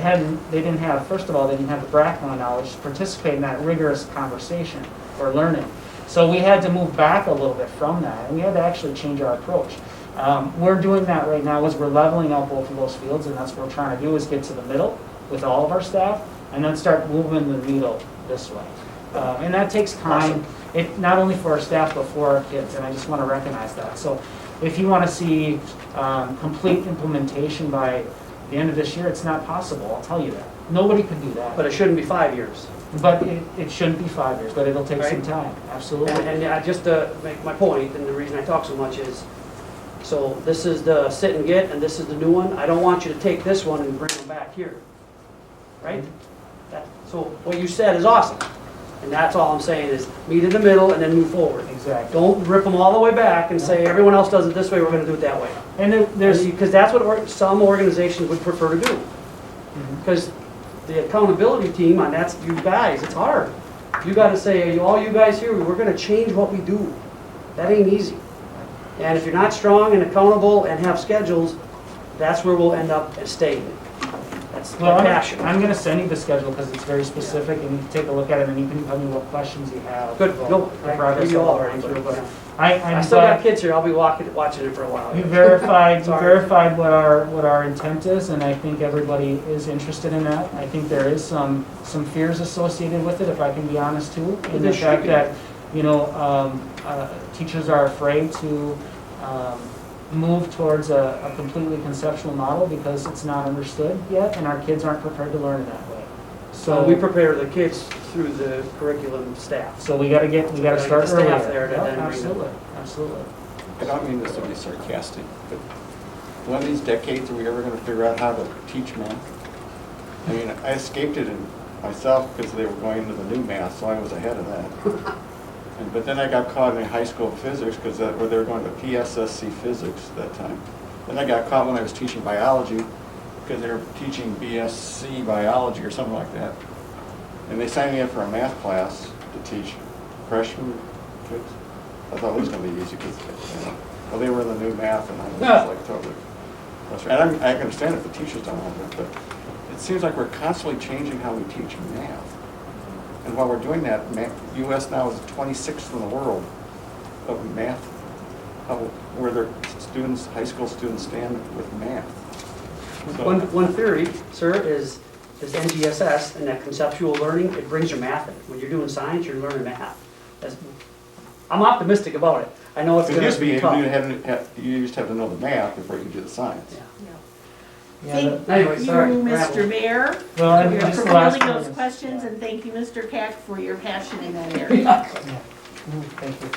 didn't have, first of all, they didn't have the background knowledge to participate in that rigorous conversation or learning. So we had to move back a little bit from that, and we had to actually change our approach. We're doing that right now as we're leveling out both of those fields, and that's what we're trying to do is get to the middle with all of our staff, and then start moving the needle this way. And that takes time, not only for our staff, but for our kids, and I just want to recognize that. So if you want to see complete implementation by the end of this year, it's not possible, I'll tell you that. Nobody could do that. But it shouldn't be 5 years. But it shouldn't be 5 years, but it'll take some Right. time, absolutely. And just to make my point, and the reason I talk so much is, so this is the sit and get, and this is the new one. I don't want you to take this one and bring them back here, right? So what you said is awesome. And that's all I'm saying is meet in the middle and then move forward. Exactly. Don't rip them all the way back and say, everyone else does it this way, we're gonna do it that way. And there's, Because that's what some organizations would prefer to do. Mm-hmm. Because the accountability team, and that's you guys, it's hard. You gotta say, all you guys here, we're gonna change what we do. That ain't easy. And if you're not strong and accountable and have schedules, that's where we'll end up staying. That's well, my passion. I'm gonna send you the schedule because it's very specific and you can take a look at it and you can tell me what questions you have. Good, about no, the I progress give you of all the already, through, but but I I'm still got glad kids here, I'll be watching it for a while. you verified Sorry. what our intent is, and I think everybody is interested in that. I think there is some fears associated with it, if I can be honest too, in There the should fact be. that, you know, teachers are afraid to move towards a completely conceptual model because it's not understood yet, and our kids aren't prepared to learn in that way. So we prepare the kids through the curriculum staff. So we gotta start Gotta get the staff earlier. there to Yep, then bring absolutely, absolutely. I don't mean this to be sarcastic, but one of these decades, are we ever gonna figure out how to teach math? I mean, I escaped it in myself because they were going into the new math, so I was ahead of that. But then I got caught in high school physics because they were going to PSSC physics that time. Then I got caught when I was teaching biology because they were teaching BSc biology or something like that. And they signed me up for a math class to teach freshman kids. I thought it was going to be easy because, well, they were in the new math and I was just like totally frustrated. And I understand if the teachers don't want it, but it seems like we're constantly changing how we teach math. And while we're doing that, U.S. now is 26th in the world of math, where their students, high school students stand with math. So, One theory, sir, is NGSS and that conceptual learning, it brings your math in. When you're doing science, you're learning math. I'm optimistic about it. I know it's it going used to to be be, tough. you used to have to know the math before you could do the science. Yeah. Yeah, Thank Anyway, sorry. you, Rabble. Mr. Mayor, Well, and for just the last fielding one those is- questions, and thank you, Mr. Cack, for your passion in that area. Thank you.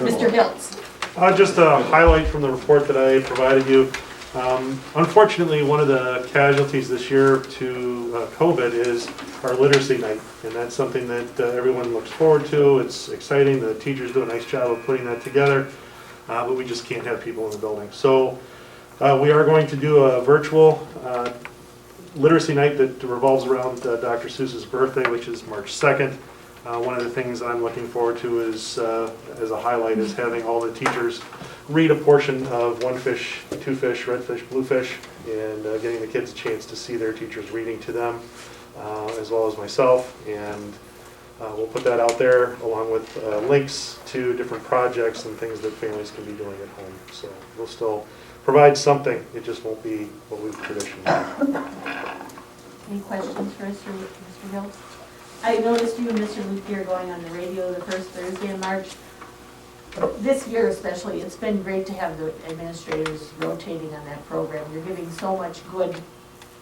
Mr. Hiltz. Just a highlight from the report that I provided you. Unfortunately, one of the casualties this year to COVID is our literacy night, and that's something that everyone looks forward to. It's exciting. The teachers do a nice job of putting that together, but we just can't have people in the building. So we are going to do a virtual literacy night that revolves around Dr. Seuss's birthday, which is March 2nd. One of the things I'm looking forward to is, as a highlight, is having all the teachers read a portion of One Fish, Two Fish, Red Fish, Blue Fish, and getting the kids a chance to see their teachers reading to them, as well as myself. And we'll put that out there along with links to different projects and things that families can be doing at home. So we'll still provide something, it just won't be what we've traditionally done. Any questions for Mr. Hiltz? I noticed you and Mr. Luthier going on the radio the first Thursday in March. This year especially, it's been great to have the administrators rotating on that program. You're giving so much good,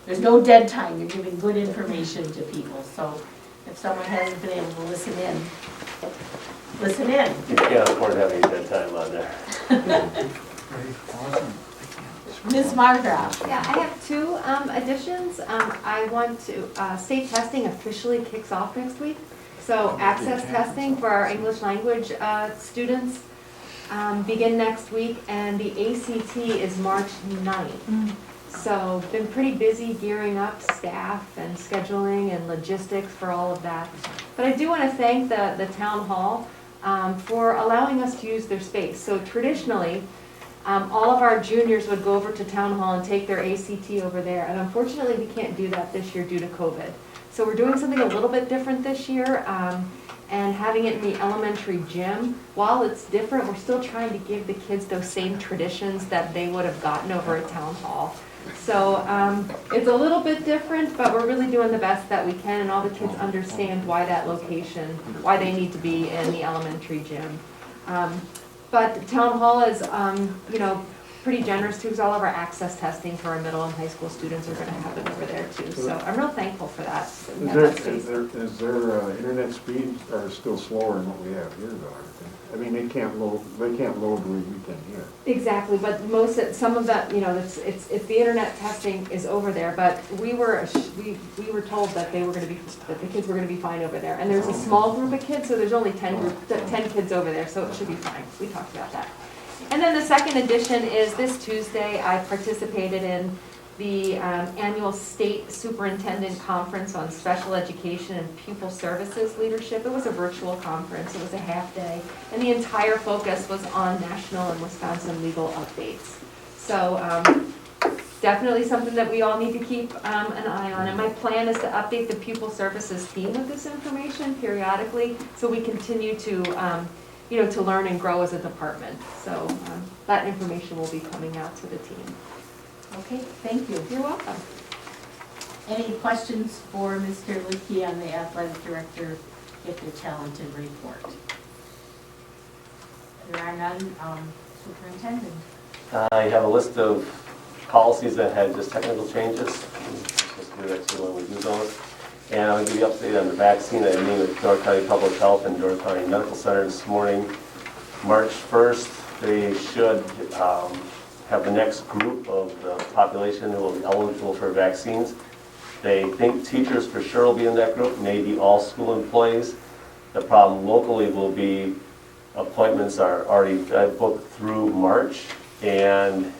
there's no dead time, you're giving good information to people. So if someone hasn't been able to listen in, listen in. You can't afford to have any dead time on there. Ms. Margraf. Yeah, I have two additions. I want to, state testing officially kicks off next week. So access testing for our English language students begin next week, and the ACT is March 9th. So been pretty busy gearing up staff and scheduling and logistics for all of that. But I do want to thank the town hall for allowing us to use their space. So traditionally, all of our juniors would go over to town hall and take their ACT over there, and unfortunately we can't do that this year due to COVID. So we're doing something a little bit different this year, and having it in the elementary gym. While it's different, we're still trying to give the kids those same traditions that they would have gotten over at town hall. So it's a little bit different, but we're really doing the best that we can, and all the kids understand why that location, why they need to be in the elementary gym. But town hall is, pretty generous too, because all of our access testing for our middle and high school students are gonna happen over there too. So I'm real thankful for that. that we have that space. Is their internet speeds are still slower than what we have here though? I mean, they can't load where we can here. Exactly, but some of that, you know, it's the internet testing is over there, but we were told that that the kids were gonna be fine over there. And there's a small group of kids, so there's only 10 kids over there, so it should be fine. We talked about that. And then the second edition is this Tuesday. I participated in the annual State Superintendent Conference on Special Education and Pupil Services Leadership. It was a virtual conference. It was a half day. And the entire focus was on national and Wisconsin legal updates. So definitely something that we all need to keep an eye on. And my plan is to update the Pupil Services team with this information periodically so we continue to to learn and grow as a department. So that information will be coming out to the team. Okay, thank you. You're welcome. Any questions for Mr. Licky on the athletic director gifted talented report? There are none. Superintendent. I have a list of policies that had just technical changes. Just do that too when we do those. And I'll give you an update on the vaccine. I meeting with Door County Public Health and Door County Medical Center this morning. March 1st, they should have the next group of the population who will be eligible for vaccines. They think teachers for sure will be in that group, maybe all school employees. The problem locally will be appointments are already booked through March, and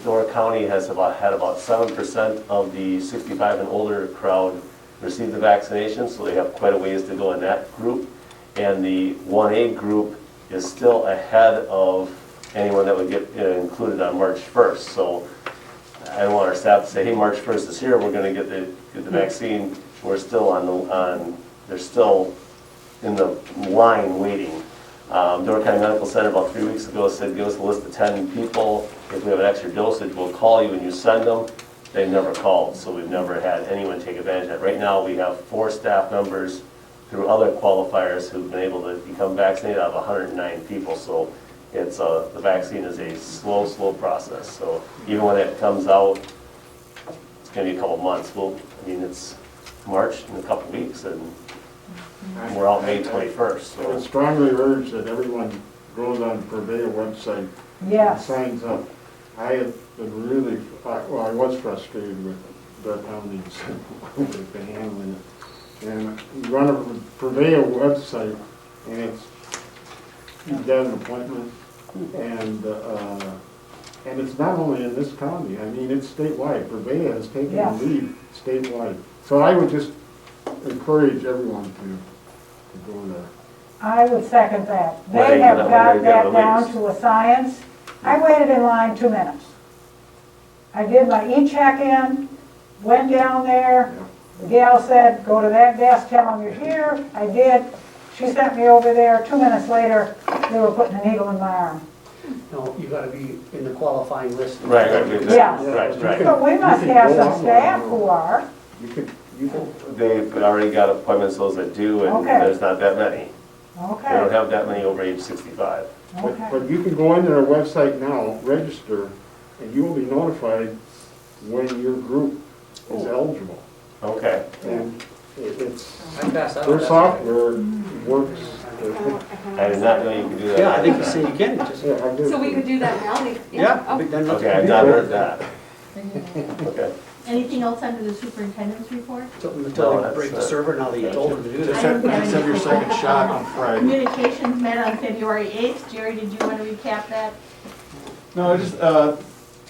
Door County has had about 7% of the 65 and older crowd receive the vaccination, so they have quite a ways to go in that group. And the 1A group is still ahead of anyone that would get included on March 1st. So I don't want our staff to say, hey, March 1st is here, we're going to get the vaccine. We're still they're still in the line waiting. Door County Medical Center about 3 weeks ago said, give us a list of 10 people. If we have an extra dosage, we'll call you and you send them. They've never called, so we've never had anyone take advantage of that. Right now, we have 4 staff members through other qualifiers who've been able to become vaccinated out of 109 people. So it's the vaccine is a slow process. So even when it comes out, it's going to be a couple months. It's March in a couple weeks, and we're out May 21st. So. I would strongly urge that everyone goes on the Purveyor website and signs up. I have been really, I was frustrated with the counties who've been handling it. And you run a Purveyor website, and you get an appointment, and it's not only in this county. I mean, it's statewide. Purveyor has taken the lead statewide. So I would just encourage everyone to go there. I would second that. They have got that down to a science. I waited in line 2 minutes. I did my e-check-in, went down there. The gal said, go to that desk, tell them you're here. I did. She sent me over there. 2 minutes later, they were putting a needle in my arm. No, you gotta be in the qualifying list. Right. Yes. Right. But we must have some staff who are. They've already got appointments, those that do, and there's not that many. Okay. They don't have that many over age 65. Okay. But you can go into their website now, register, and you will be notified when your group is eligible. Okay. And it's, Their software works. I did not know you could do that. Yeah, I think you say you can. Just, So we could do that now? Okay, I've not heard that. Okay. Anything else under the superintendent's report? Until they break the server, now that you told them to do I don't this. have Just have your second shot on Friday. Communications met on February 8th. Jerry, did you want to recap that? No, I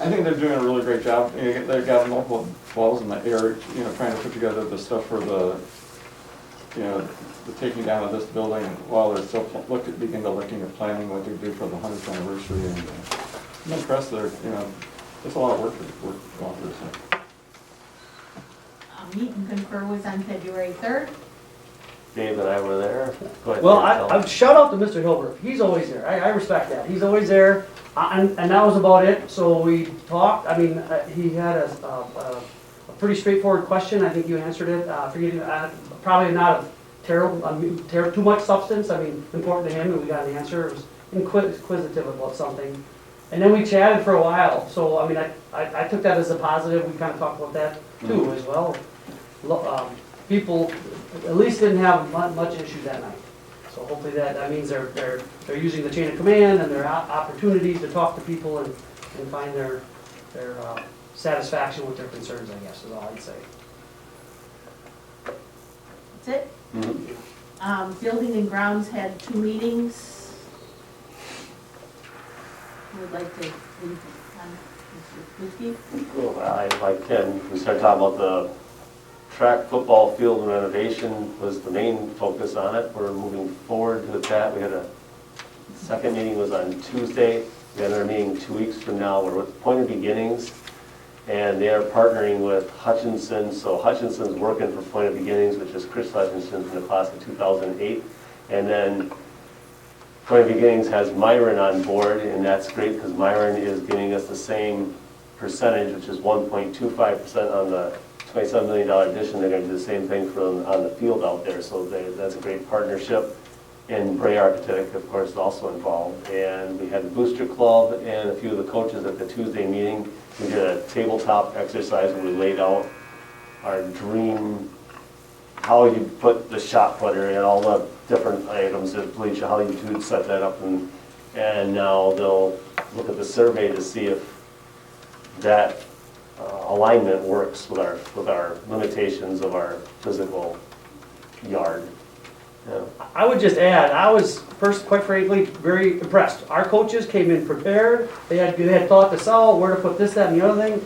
think they're doing a really great job. They've got multiple balls in the air, trying to put together the stuff for the taking down of this building while they're still looking at planning what they do for the 100th anniversary. And I'm impressed. It's a lot of work we're going through. So. Meet and confer was on February 3rd. Dave and I were there. Go ahead, Well, Dave, I shout out to Mr. Hilbert. He's always there. I respect that. He's always there. And that was about it. So we talked. I mean, he had a pretty straightforward question. I think you answered it. Probably not too much substance. I mean, important to him, and we got an answer. It was inquisitive about something. And then we chatted for a while, so, I mean, I took that as a positive, we kind of talked about that too as well. People at least didn't have much issue that night. So hopefully that means they're using the chain of command and their opportunities to talk to people and find their satisfaction with their concerns, I guess, is all I'd say. That's it? Building and grounds had 2 meetings. Who would like to lead on? Mr. Kluski? Cool. I can, we started talking about the track football field renovation was the main focus on it. We're moving forward with that. We had a second meeting was on Tuesday. We have another meeting 2 weeks from now. We're with Point of Beginnings, and they are partnering with Hutchinson. So Hutchinson's working for Point of Beginnings, which is Chris Hutchinson from the class of 2008. And then Point of Beginnings has Myron on board, and that's great because Myron is giving us the same percentage, which is 1.25% on the $27 million addition. They're going to do the same thing on the field out there. So that's a great partnership. And Bray Architect, of course, is also involved. And we had the Booster Club and a few of the coaches at the Tuesday meeting. We did a tabletop exercise where we laid out our dream, how you put the shot putter and all the different items at bleacher, how you do set that up. And now they'll look at the survey to see if that alignment works with our limitations of our physical yard. Yeah. I would just add, I was first, quite frankly, very impressed. Our coaches came in prepared. They had thought this out, where to put this, that, and the other thing.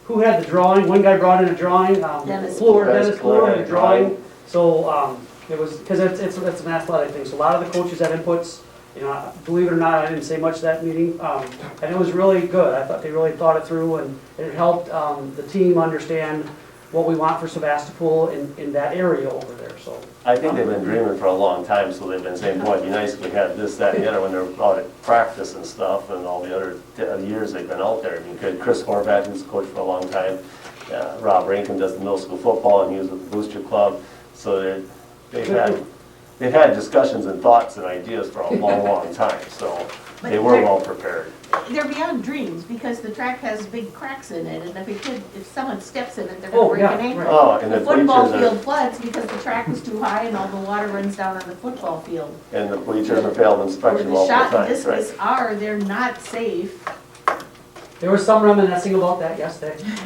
Who had the drawing? One guy brought in a drawing. Dennis Fleur had a drawing. So it was, because it's an athletic thing. So a lot of the coaches had inputs. You know, believe it or not, I didn't say much that meeting, and it was really good. I thought they really thought it through, and it helped the team understand what we want for Sevastopol in that area over there. So I think they've been dreaming for a long time, so they've been saying, boy, it'd be nice if we had this, that, and the other when they're out at practice and stuff, and all the other years they've been out there. I mean, Chris Horvath, who's coached for a long time, Rob Rankin does the middle school football, and he was with the Booster Club, so they've had discussions and thoughts and ideas for a long, long time, so they were well prepared. They're beyond dreams because the track has big cracks in it, and if someone steps in it, they're going to break an ankle. Right. Oh, and the football field floods because the track is too high and all the water runs down on the football field. And the bleachers have failed inspection multiple Where the shot and times, discus they're not safe. there was some reminiscing about that, yes.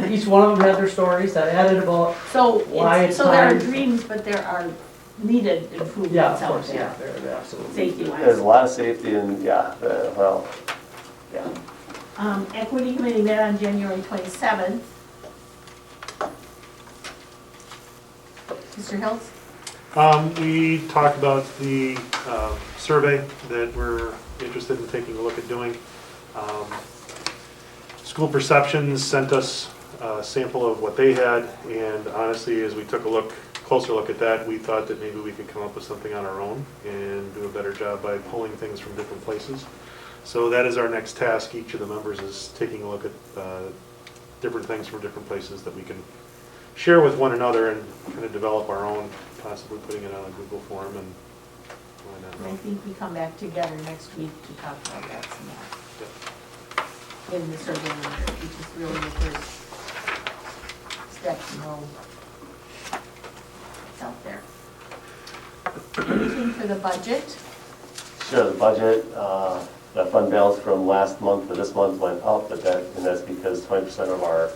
Each one of them had their stories that added about why it's So there are time. dreams, but there are needed improvements Yeah, of out course, there. yeah, they're absolutely. Safety There's a wise. lot of safety and, yeah. Equity Committee met on January 27th. Mr. Hiltz? We talked about the survey that we're interested in taking a look at doing. School Perceptions sent us a sample of what they had, and honestly, as we took a closer look at that, we thought that maybe we could come up with something on our own and do a better job by pulling things from different places. So that is our next task. Each of the members is taking a look at different things from different places that we can share with one another and kind of develop our own, possibly putting it on a Google form and why not. And I think we come back together next week to talk about that some more. In the survey, which is really the first step to know what's out there. Anything for the budget? Sure, the budget, the fund balance from last month to this month went up, and that's because 20% of our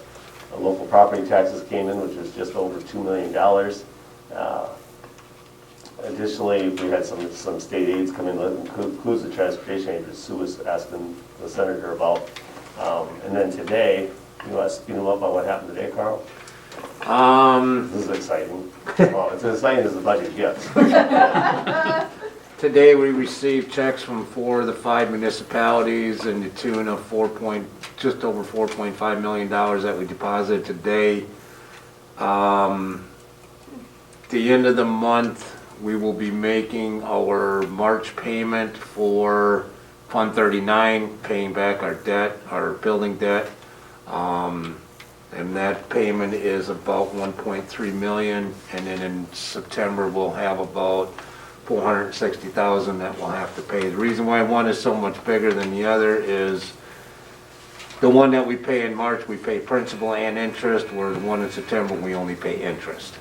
local property taxes came in, which was just over $2 million. Additionally, we had some state aids come in, that includes the transportation aid, that Sue was asking the senator about. And then today, you want to speed them up on what happened today, Carl? This is exciting. Well, it's as exciting as the budget gets. Today, we received checks from 4 of the 5 municipalities in the tune of just over $4.5 million that we deposited today. The end of the month, we will be making our March payment for Fund 39, paying back our debt, our building debt. And that payment is about $1.3 million. And then in September, we'll have about $460,000 that we'll have to pay. The reason why one is so much bigger than the other is the one that we pay in March, we pay principal and interest, whereas the one in September, we only pay interest.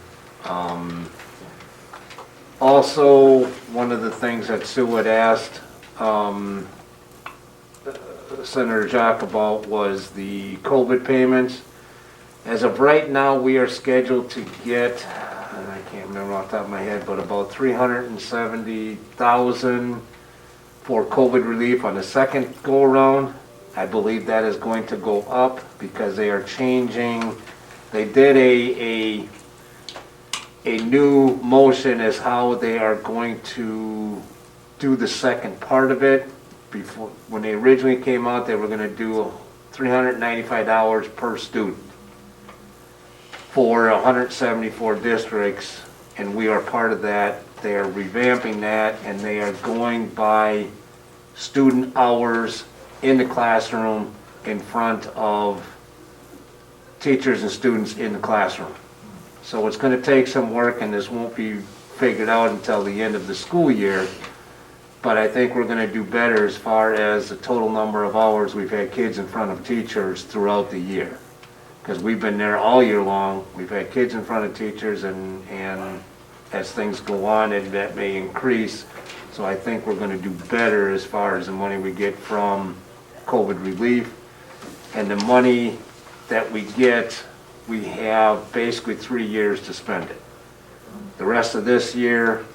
Also, one of the things that Sue had asked Senator Jacques about was the COVID payments. As of right now, we are scheduled to get, and I can't remember off the top of my head, but about $370,000 for COVID relief on the second go-around. I believe that is going to go up because they are changing. They did a new motion as how they are going to do the second part of it. Before, when they originally came out, they were going to do $395 per student for 174 districts, and we are part of that. They are revamping that, and they are going by student hours in the classroom in front of teachers and students in the classroom. So it's going to take some work, and this won't be figured out until the end of the school year. But I think we're going to do better as far as the total number of hours we've had kids in front of teachers throughout the year. Because we've been there all year long. We've had kids in front of teachers, and as things go on, that may increase. So I think we're going to do better as far as the money we get from COVID relief. And the money that we get, we have basically 3 years to spend it. The rest of this year,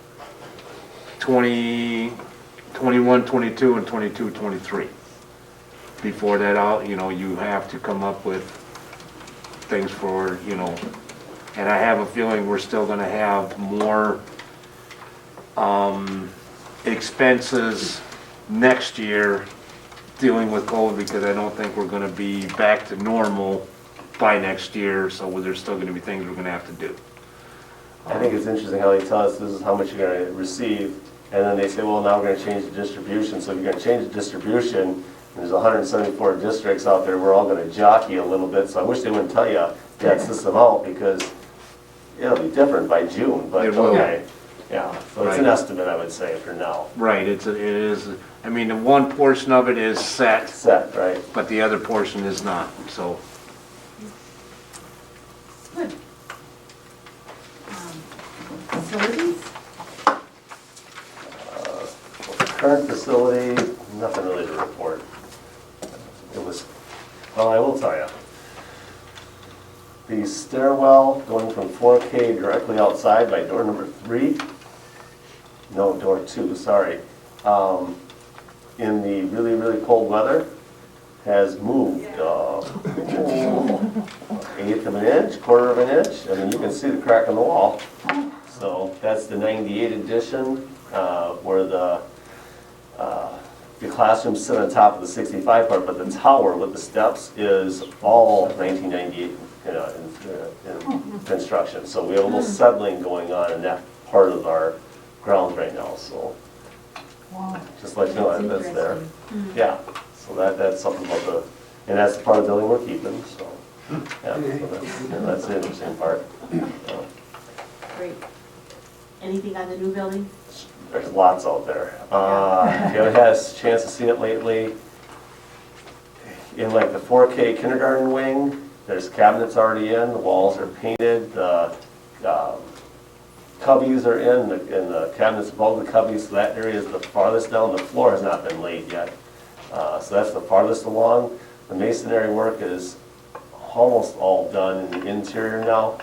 21, 22, and 22, 23. Before that, you have to come up with things for, and I have a feeling we're still going to have more expenses next year dealing with COVID, because I don't think we're going to be back to normal by next year, so there's still going to be things we're going to have to do. I think it's interesting how they tell us this is how much you're going to receive, and then they say, well, now we're going to change the distribution. So if you're going to change the distribution, and there's 174 districts out there, we're all going to jockey a little bit. So I wish they wouldn't tell you that's this amount, because it'll be different by June. But It will. okay, yeah. So it's an Right. estimate, I would say, for now. Right, it is, I mean, the one portion of it is set, Set, right? but the other portion is not, so. Good. Facilities? Current facility, nothing really to report. It was, well, I will tell you. The stairwell going from 4K directly outside by door number 3, no, door 2, sorry, in the really, really cold weather, has moved eighth of an inch, quarter of an inch. I mean, you can see the crack in the wall. So that's the 98 edition, where the classrooms sit on top of the 65 part, but the tower with the steps is all 1998 in construction. So we have a little settling going on in that part of our grounds right now. So just let you know that's there. Yeah. So that's something about the, and that's the part of the building we're keeping. So yeah, so that's the interesting part. So. Great. Anything on the new building? There's lots out there. If you haven't had a chance to see it lately, in like the 4K kindergarten wing, there's cabinets already in, the walls are painted, the cubbies are in, and the cabinets above the cubbies, so that area is the farthest down. The floor has not been laid yet. So that's the farthest along. The masonry work is almost all done in the interior now.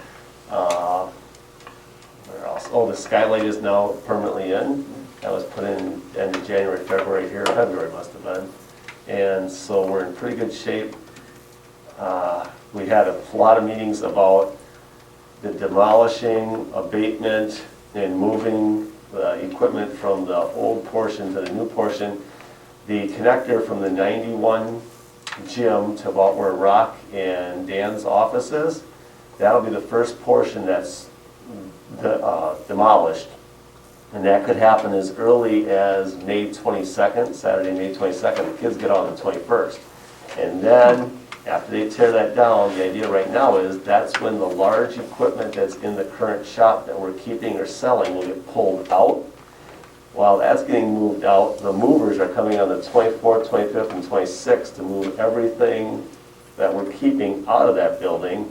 Where else? Oh, the skylight is now permanently in. That was put in end of January, February here, February must have been. And so we're in pretty good shape. We had a lot of meetings about the demolishing, abatement, and moving the equipment from the old portion to the new portion. The connector from the 91 gym to about where Rock and Dan's office is, that'll be the first portion that's demolished. And that could happen as early as May 22nd, Saturday, May 22nd. The kids get on the 21st. And then, after they tear that down, the idea right now is that's when the large equipment that's in the current shop that we're keeping or selling will get pulled out. While that's getting moved out, the movers are coming on the 24th, 25th, and 26th to move everything that we're keeping out of that building.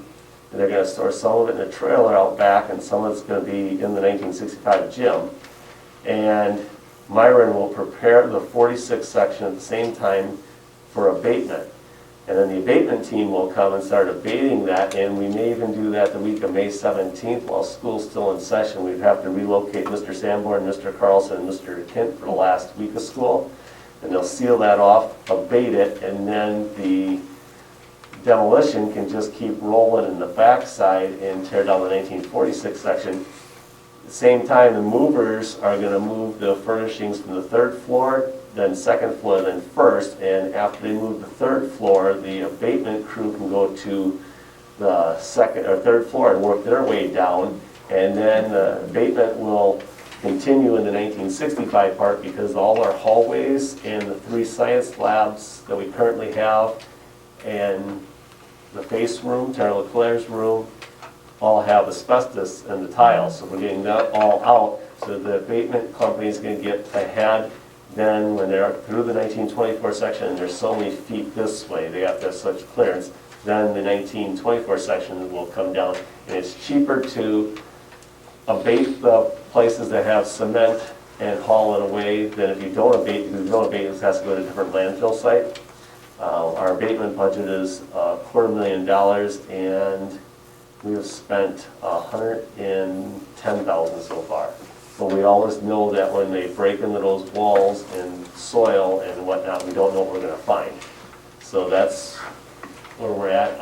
And they're gonna store some of it in a trailer out back, and some of it's gonna be in the 1965 gym. And Myron will prepare the 46 section at the same time for abatement. And then the abatement team will come and start abating that, and we may even do that the week of May 17th while school's still in session. We'd have to relocate Mr. Sanborn, Mr. Carlson, and Mr. Kent for the last week of school. And they'll seal that off, abate it, and then the demolition can just keep rolling in the backside and tear down the 1946 section. At the same time, the movers are gonna move the furnishings from the 3rd floor, then 2nd floor, then 1st, and after they move the 3rd floor, the abatement crew can go to the 2nd or 3rd floor and work their way down, and then the abatement will continue in the 1965 part because all our hallways and the 3 science labs that we currently have and the face room, Tara LeClaire's room, all have asbestos in the tiles, so we're getting that all out, so the abatement company is going to get ahead. Then when they're through the 1924 section, and there's so many feet this way, they have to have such clearance, then the 1924 section will come down. And it's cheaper to abate the places that have cement and haul it away than if you don't abate, because if you don't abate, it has to go to a different landfill site. Our abatement budget is $250,000, and we have spent $110,000 so far. But we always know that when they break into those walls and soil and whatnot, we don't know what we're gonna find. So that's where we're at.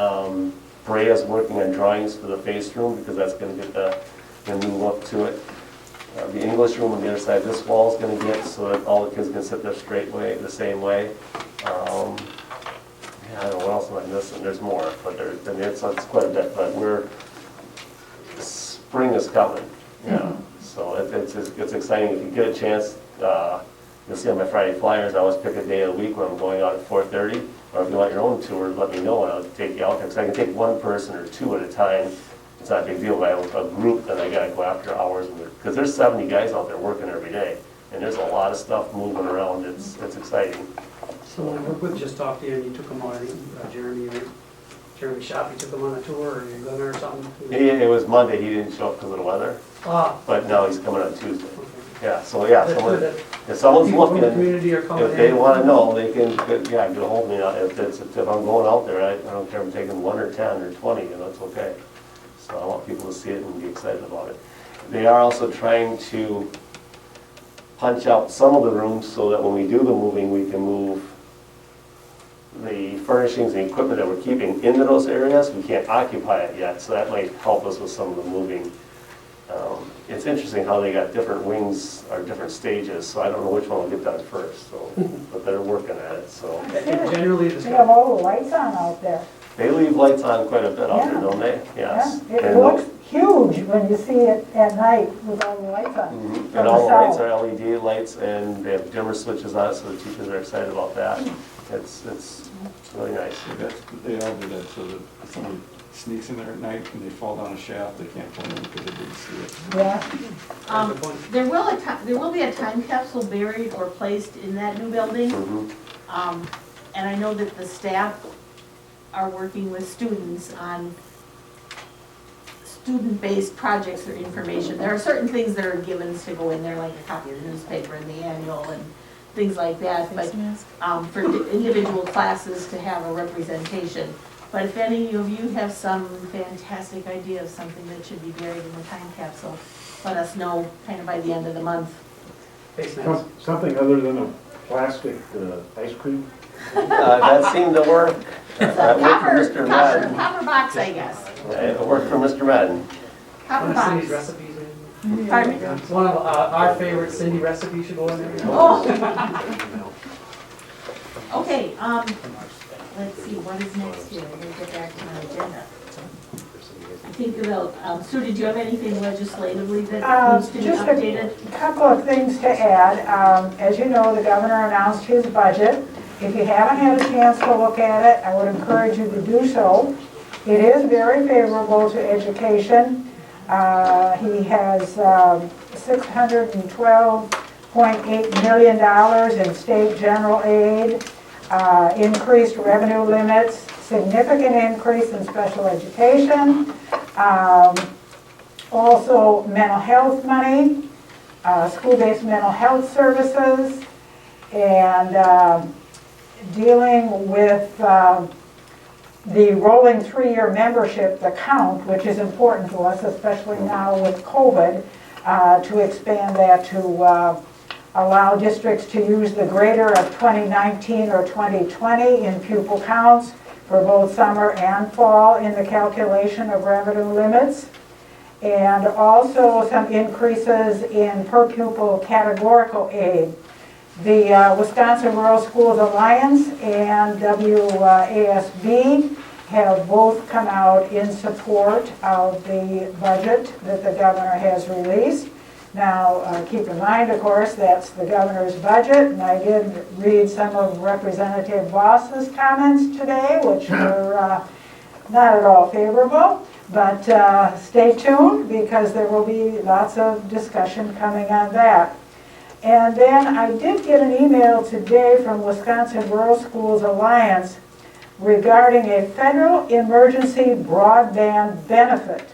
Brea's working on drawings for the face room because that's gonna get the new look to it. The English room on the other side of this wall is gonna get so that all the kids can sit there straight way, the same way. I don't know what else am I missing. There's more, but it's quite a bit. But spring is coming. Yeah. So it's exciting. If you get a chance, you'll see on my Friday flyers, I always pick a day of the week when I'm going out at 4:30. Or if you want your own tour, let me know and I'll take you out there. Because I can take one person or 2 at a time. It's not a big deal. But I have a group that I got to go after hours. Because there's 70 guys out there working every day. And there's a lot of stuff moving around. It's exciting. So when Workwood just talked to you and you took him on, Jeremy Shop, you took him on a tour or you're going or something? It was Monday. He didn't show up because of the weather. But no, he's coming on Tuesday. Yeah, so yeah, if someone's looking, if they want to know, they can, get a hold of me. If I'm going out there, I don't care if I'm taking 1 or 10 or 20, that's okay. So I want people to see it and be excited about it. They are also trying to punch out some of the rooms so that when we do the moving, we can move the furnishings and equipment that we're keeping into those areas. We can't occupy it yet, so that might help us with some of the moving. It's interesting how they got different wings or different stages, so I don't know which one will get done first. So, but they're working at it. So generally, they have all the lights on out there. they leave lights on quite a bit out there, don't they? Yes. Yeah. It looks huge when you see it at night with all the lights on. Mm-hmm. And all the lights are LED lights, and they have dimmer switches on it, so the teachers are excited about that. It's really nice. They all do that so that if somebody sneaks in there at night and they fall down a shaft, they can't find them because they didn't see it. Yeah. There will be a time capsule buried or placed in that new building. Mm-hmm. And I know that the staff are working with students on student-based projects or information. There are certain things that are given to go in there, like a copy of the newspaper and the annual and things like that, but for individual classes to have a representation. But if any of you have some fantastic idea of something that should be buried in the time capsule, let us know kind of by the end of the month. Something other than a plastic ice cream? That seemed to work. That worked for Mr. Madden. Copper box, I guess. It worked for Mr. Madden. Copper box. Cindy's recipes. Pardon me? One of our favorite Cindy recipes should go in there. Oh. Okay, let's see, what is next here? We're gonna get back to my agenda. I think about, Sue, did you have anything legislatively that needs to be updated? Just a couple of things to add. As you know, the governor announced his budget. If you haven't had a chance to look at it, I would encourage you to do so. It is very favorable to education. He has $612 $0.8 million in state general aid, increased revenue limits, significant increase in special education, also mental health money, school-based mental health services, and dealing with the rolling 3-year membership, the count, which is important to us, especially now with COVID, to expand that to allow districts to use the greater of 2019 or 2020 in pupil counts for both summer and fall in the calculation of revenue limits. And also some increases in per pupil categorical aid. The Wisconsin Rural Schools Alliance and WASB have both come out in support of the budget that the governor has released. Now, keep in mind, of course, that's the governor's budget, and I did read some of Representative Voss's comments today, which were not at all favorable. But stay tuned, because there will be lots of discussion coming on that. And then I did get an email today from Wisconsin Rural Schools Alliance regarding a federal emergency broadband benefit.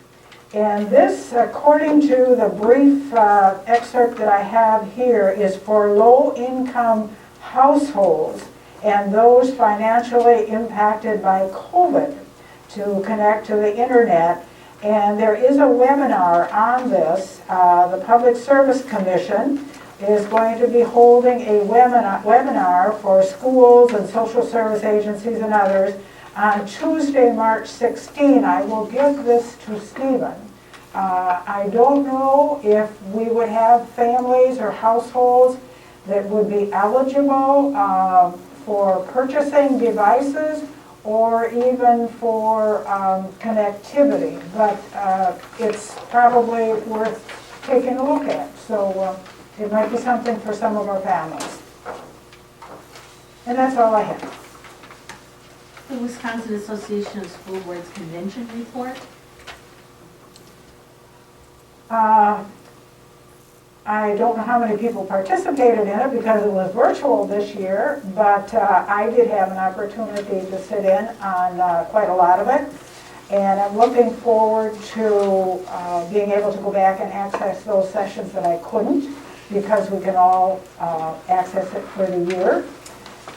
And this, according to the brief excerpt that I have here, is for low-income households and those financially impacted by COVID to connect to the internet. And there is a webinar on this. The Public Service Commission is going to be holding a webinar for schools and social service agencies and others on Tuesday, March 16. I will give this to Stephen. I don't know if we would have families or households that would be eligible for purchasing devices or even for connectivity, but it's probably worth taking a look at. So it might be something for some of our families. And that's all I have. The Wisconsin Association of School Boards Convention report. I don't know how many people participated in it because it was virtual this year, but I did have an opportunity to sit in on quite a lot of it. And I'm looking forward to being able to go back and access those sessions that I couldn't, because we can all access it for the year.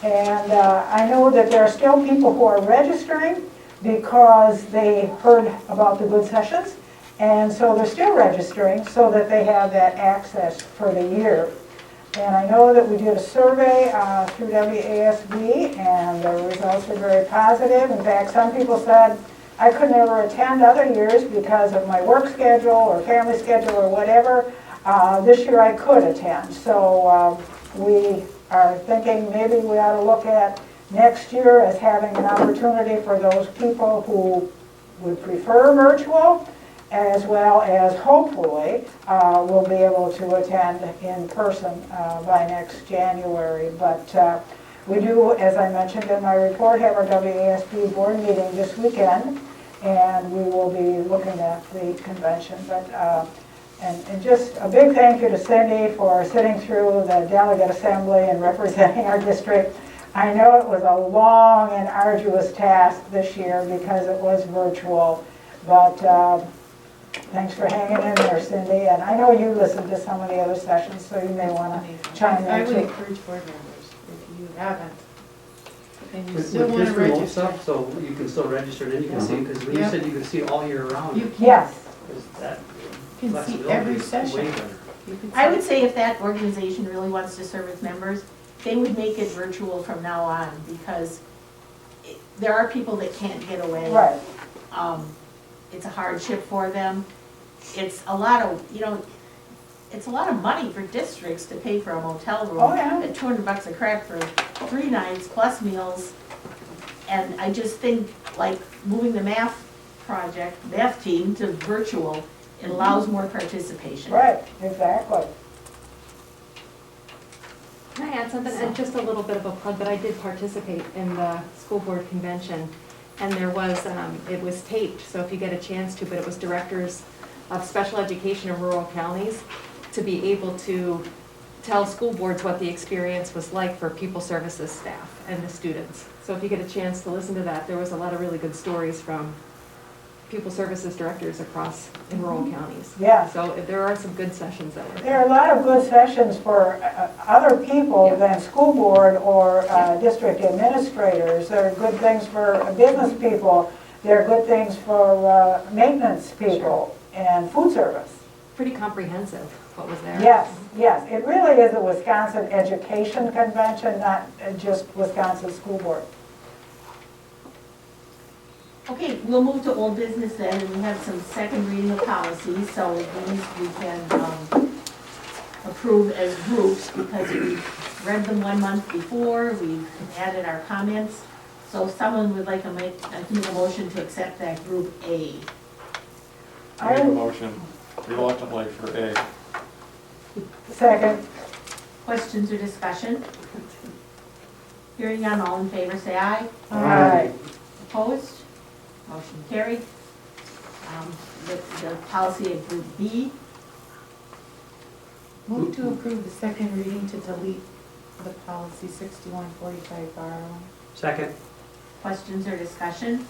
And I know that there are still people who are registering because they heard about the good sessions. And so they're still registering so that they have that access for the year. And I know that we did a survey through WASB, and the results were very positive. In fact, some people said, I could never attend other years because of my work schedule or family schedule or whatever. This year I could attend. So we are thinking maybe we ought to look at next year as having an opportunity for those people who would prefer virtual, as well as hopefully we'll be able to attend in person by next January. But we do, as I mentioned in my report, have our WASB board meeting this weekend, and we will be looking at the convention. But and just a big thank you to Cindy for sitting through the delegate assembly and representing our district. I know it was a long and arduous task this year because it was virtual, but thanks for hanging in there, Cindy. And I know you listened to some of the other sessions, so you may want to chime in I would too. encourage board members, if you haven't, and you With still want this to remote register. stuff, so you can still register and then you can see, because when you Yep. said you could see all year round. You can, Yes. is that can see flexibility every is session. way better. You can I see- would say if that organization really wants to serve its members, they would make it virtual from now on, because there are people that can't get away. Right. It's a hardship for them. It's a lot of, it's a lot of money for districts to pay for a motel room. Oh, yeah. At $200 a crack for 3 nights plus meals. And I just think, like, moving the math team to virtual, it allows more participation. Right, exactly. Can I add something? And just a little bit of a plug, but I did participate in the school board convention. And there was, it was taped, so if you get a chance to, but it was directors of special education in rural counties to be able to tell school boards what the experience was like for pupil services staff and the students. So if you get a chance to listen to that, there was a lot of really good stories from pupil services directors across in rural counties. Yes. So there are some good sessions that were. There are a lot of good sessions for other people than school board or district administrators. There are good things for business people. There are good things for maintenance people and food service. Pretty comprehensive, what was there. Yes, yes. It really is a Wisconsin Education Convention, not just Wisconsin School Board. Okay, we'll move to old business then, and we have some second reading of policies, so these we can approve as groups because we read them 1 month before, we've added our comments. So if someone would like to make a motion to accept that group A. I make a motion reluctantly for A. Second. Questions or discussion? Hearing none, all in favor say aye. Aye. Opposed? Motion carried. The policy of group B. Move to approve the second reading to delete the policy 6145 borrowing. Second. Questions or discussion?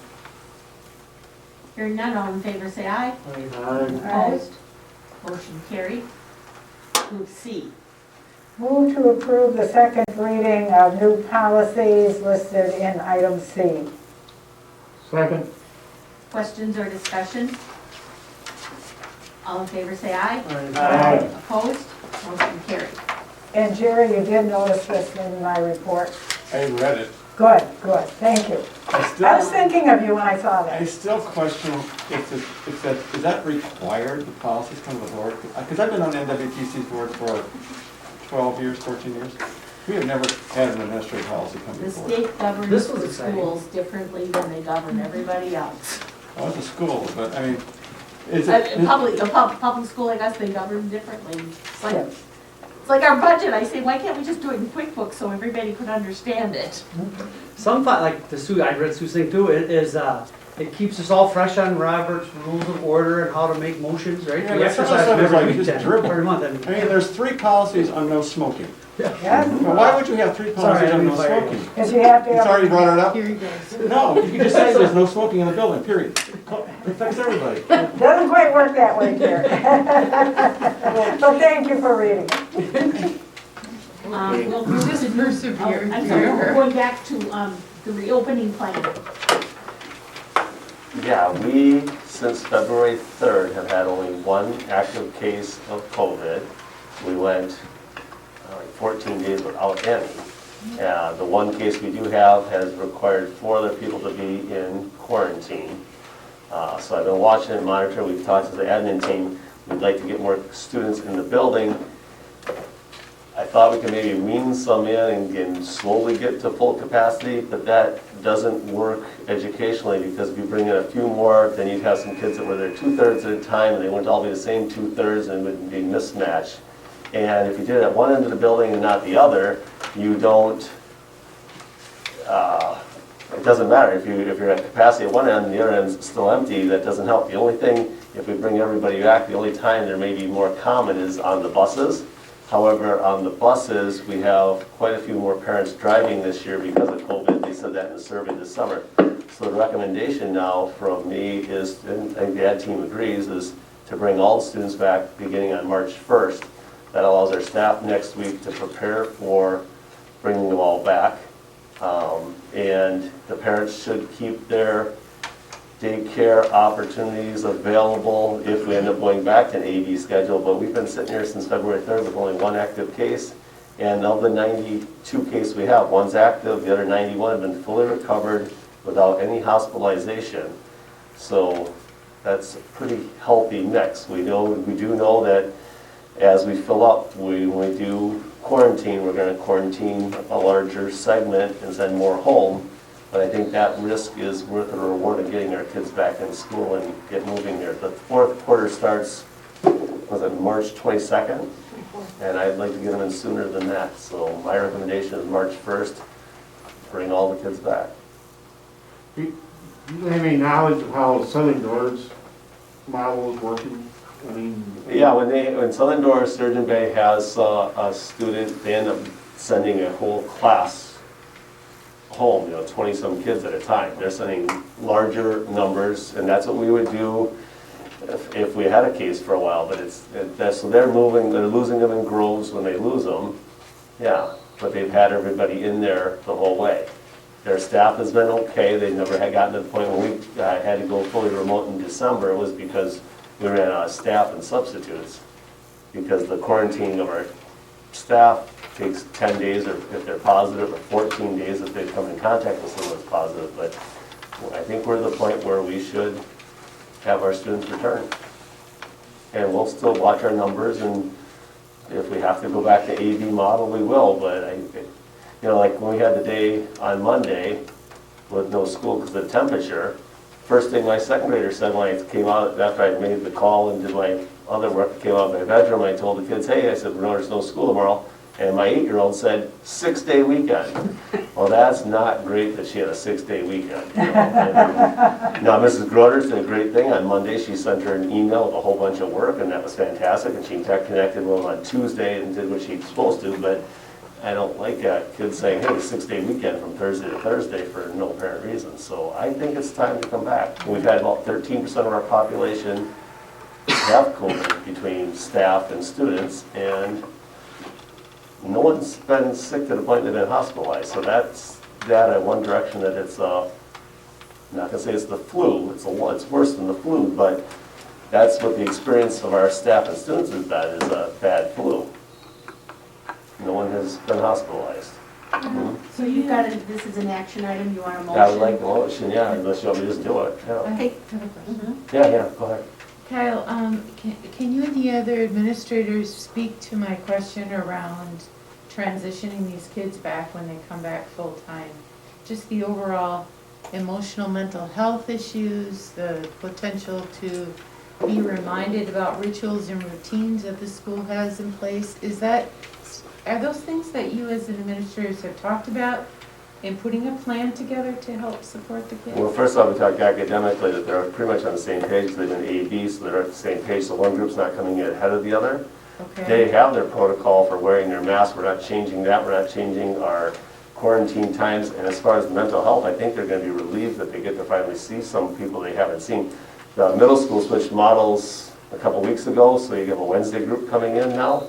Hearing none, all in favor say aye. Aye. Opposed? Motion carried. Group C. Move to approve the second reading of new policies listed in item C. Second. Questions or discussion? All in favor say aye. Aye. Opposed? Motion carried. And Jerry, you did notice this in my report. I read it. Good, good, thank you. I was thinking of you when I saw I that. still question if is that required, the policies come to the board? Because I've been on NWTC's board for 12 years, 14 years. We have never had an administrative policy come The before. state governs This was the exciting. schools differently than they govern everybody else. I went to school, but I mean, is it? Public school, I guess they govern differently. It's like our budget. I say, why can't we just do it in QuickBooks so everybody could understand it? Some, like the Sue, I read Sue's thing too, it keeps us all fresh on Robert's rules of order and how to make motions, right? Yeah, We but some of the exercise stuff is every like week, just dribble. every month. I mean, there's 3 policies on no smoking. Yes, Well, why would you have 3 policies Sorry, on I no didn't fire you. smoking? because you have to He's have, already brought it up. Here he goes. No, you can just say there's no smoking in the building, period. It affects everybody. doesn't quite work that way, Jerry. But thank you for reading it. We'll move Just to persevere. I'm sorry, we're going back to the reopening plan. Yeah, we, since February 3rd, have had only 1 active case of COVID. We went like 14 days without any. The 1 case we do have has required 4 other people to be in quarantine. So I've been watching and monitoring. We've talked to the admin team. We'd like to get more students in the building. I thought we could maybe wean some in and slowly get to full capacity, but that doesn't work educationally because if you bring in a few more, then you'd have some kids that were there 2/3 at a time and they wouldn't all be the same 2/3 and it would be mismatched. And if you did it at one end of the building and not the other, you don't, it doesn't matter. If you're at capacity at one end and the other end's still empty, that doesn't help. The only thing, if we bring everybody back, the only time there may be more common is on the buses. However, on the buses, we have quite a few more parents driving this year because of COVID. They said that in the survey this summer. So the recommendation now from me is, and I think the ad team agrees, is to bring all the students back beginning on March 1st. That allows our staff next week to prepare for bringing them all back. And the parents should keep their daycare opportunities available if we end up going back to an AB schedule, but we've been sitting here since February 3rd with only 1 active case, and of the 92 cases we have, 1's active, the other 91 have been fully recovered without any hospitalization. So that's a pretty healthy mix. We do know that as we fill up, when we do quarantine, we're going to quarantine a larger segment and send more home. But I think that risk is worth the reward of getting our kids back in school and get moving there. The 4th quarter starts, was it March 22nd? And I'd like to get them in sooner than that. So my recommendation is March 1st, bring all the kids back. Do you have any knowledge of how Southern Doors model is working? I mean. Yeah, when Southern Door Sturgeon Bay has a student, they end up sending a whole class home, 20-some kids at a time. They're sending larger numbers, and that's what we would do if we had a case for a while, but so they're losing them in groves when they lose them, yeah, but they've had everybody in there the whole way. Their staff has been okay, they never had gotten to the point when we had to go fully remote in December. It was because we ran out of staff and substitutes, because the quarantine of our staff takes 10 days if they're positive, or 14 days if they come in contact with someone that's positive, but I think we're at the point where we should have our students return. And we'll still watch our numbers, and if we have to go back to AV model, we will, but like when we had the day on Monday with no school because of the temperature, first thing my second grader said when I came out, after I made the call and did my other work, came out of my bedroom, I told the kids, hey, I said, there's no school tomorrow. And my 8-year-old said, 6-day weekend. Well, that's not great that she had a 6-day weekend. Now, Mrs. Groder did a great thing. On Monday, she sent her an email with a whole bunch of work, and that was fantastic. And she connected with them on Tuesday and did what she's supposed to. But I don't like kids saying, hey, 6-day weekend from Thursday to Thursday for no apparent reason. So I think it's time to come back. We've had about 13% of our population have COVID between staff and students, and no one's been sick to the point they've been hospitalized. So that's data in one direction that it's, I'm not gonna say it's the flu, it's worse than the flu, but that's what the experience of our staff and students has been, is a bad flu. No one has been hospitalized. So you got it, this is an action item, you want a motion? I would like the motion, yeah, unless you want me to just do it. Yeah, Okay. yeah, go ahead. Kyle, can you and the other administrators speak to my question around transitioning these kids back when they come back full-time? Just the overall emotional, mental health issues, the potential to be reminded about rituals and routines that the school has in place. Are those things that you as administrators have talked about in putting a plan together to help support the kids? Well, first off, we talked academically that they're pretty much on the same page. They've been A/B, so they're at the same page, so one group's not coming in ahead of the other. Okay. They have their protocol for wearing their mask. We're not changing that. We're not changing our quarantine times. And as far as mental health, I think they're going to be relieved that they get to finally see some people they haven't seen. The middle school switched models a couple weeks ago, so you have a Wednesday group coming in now.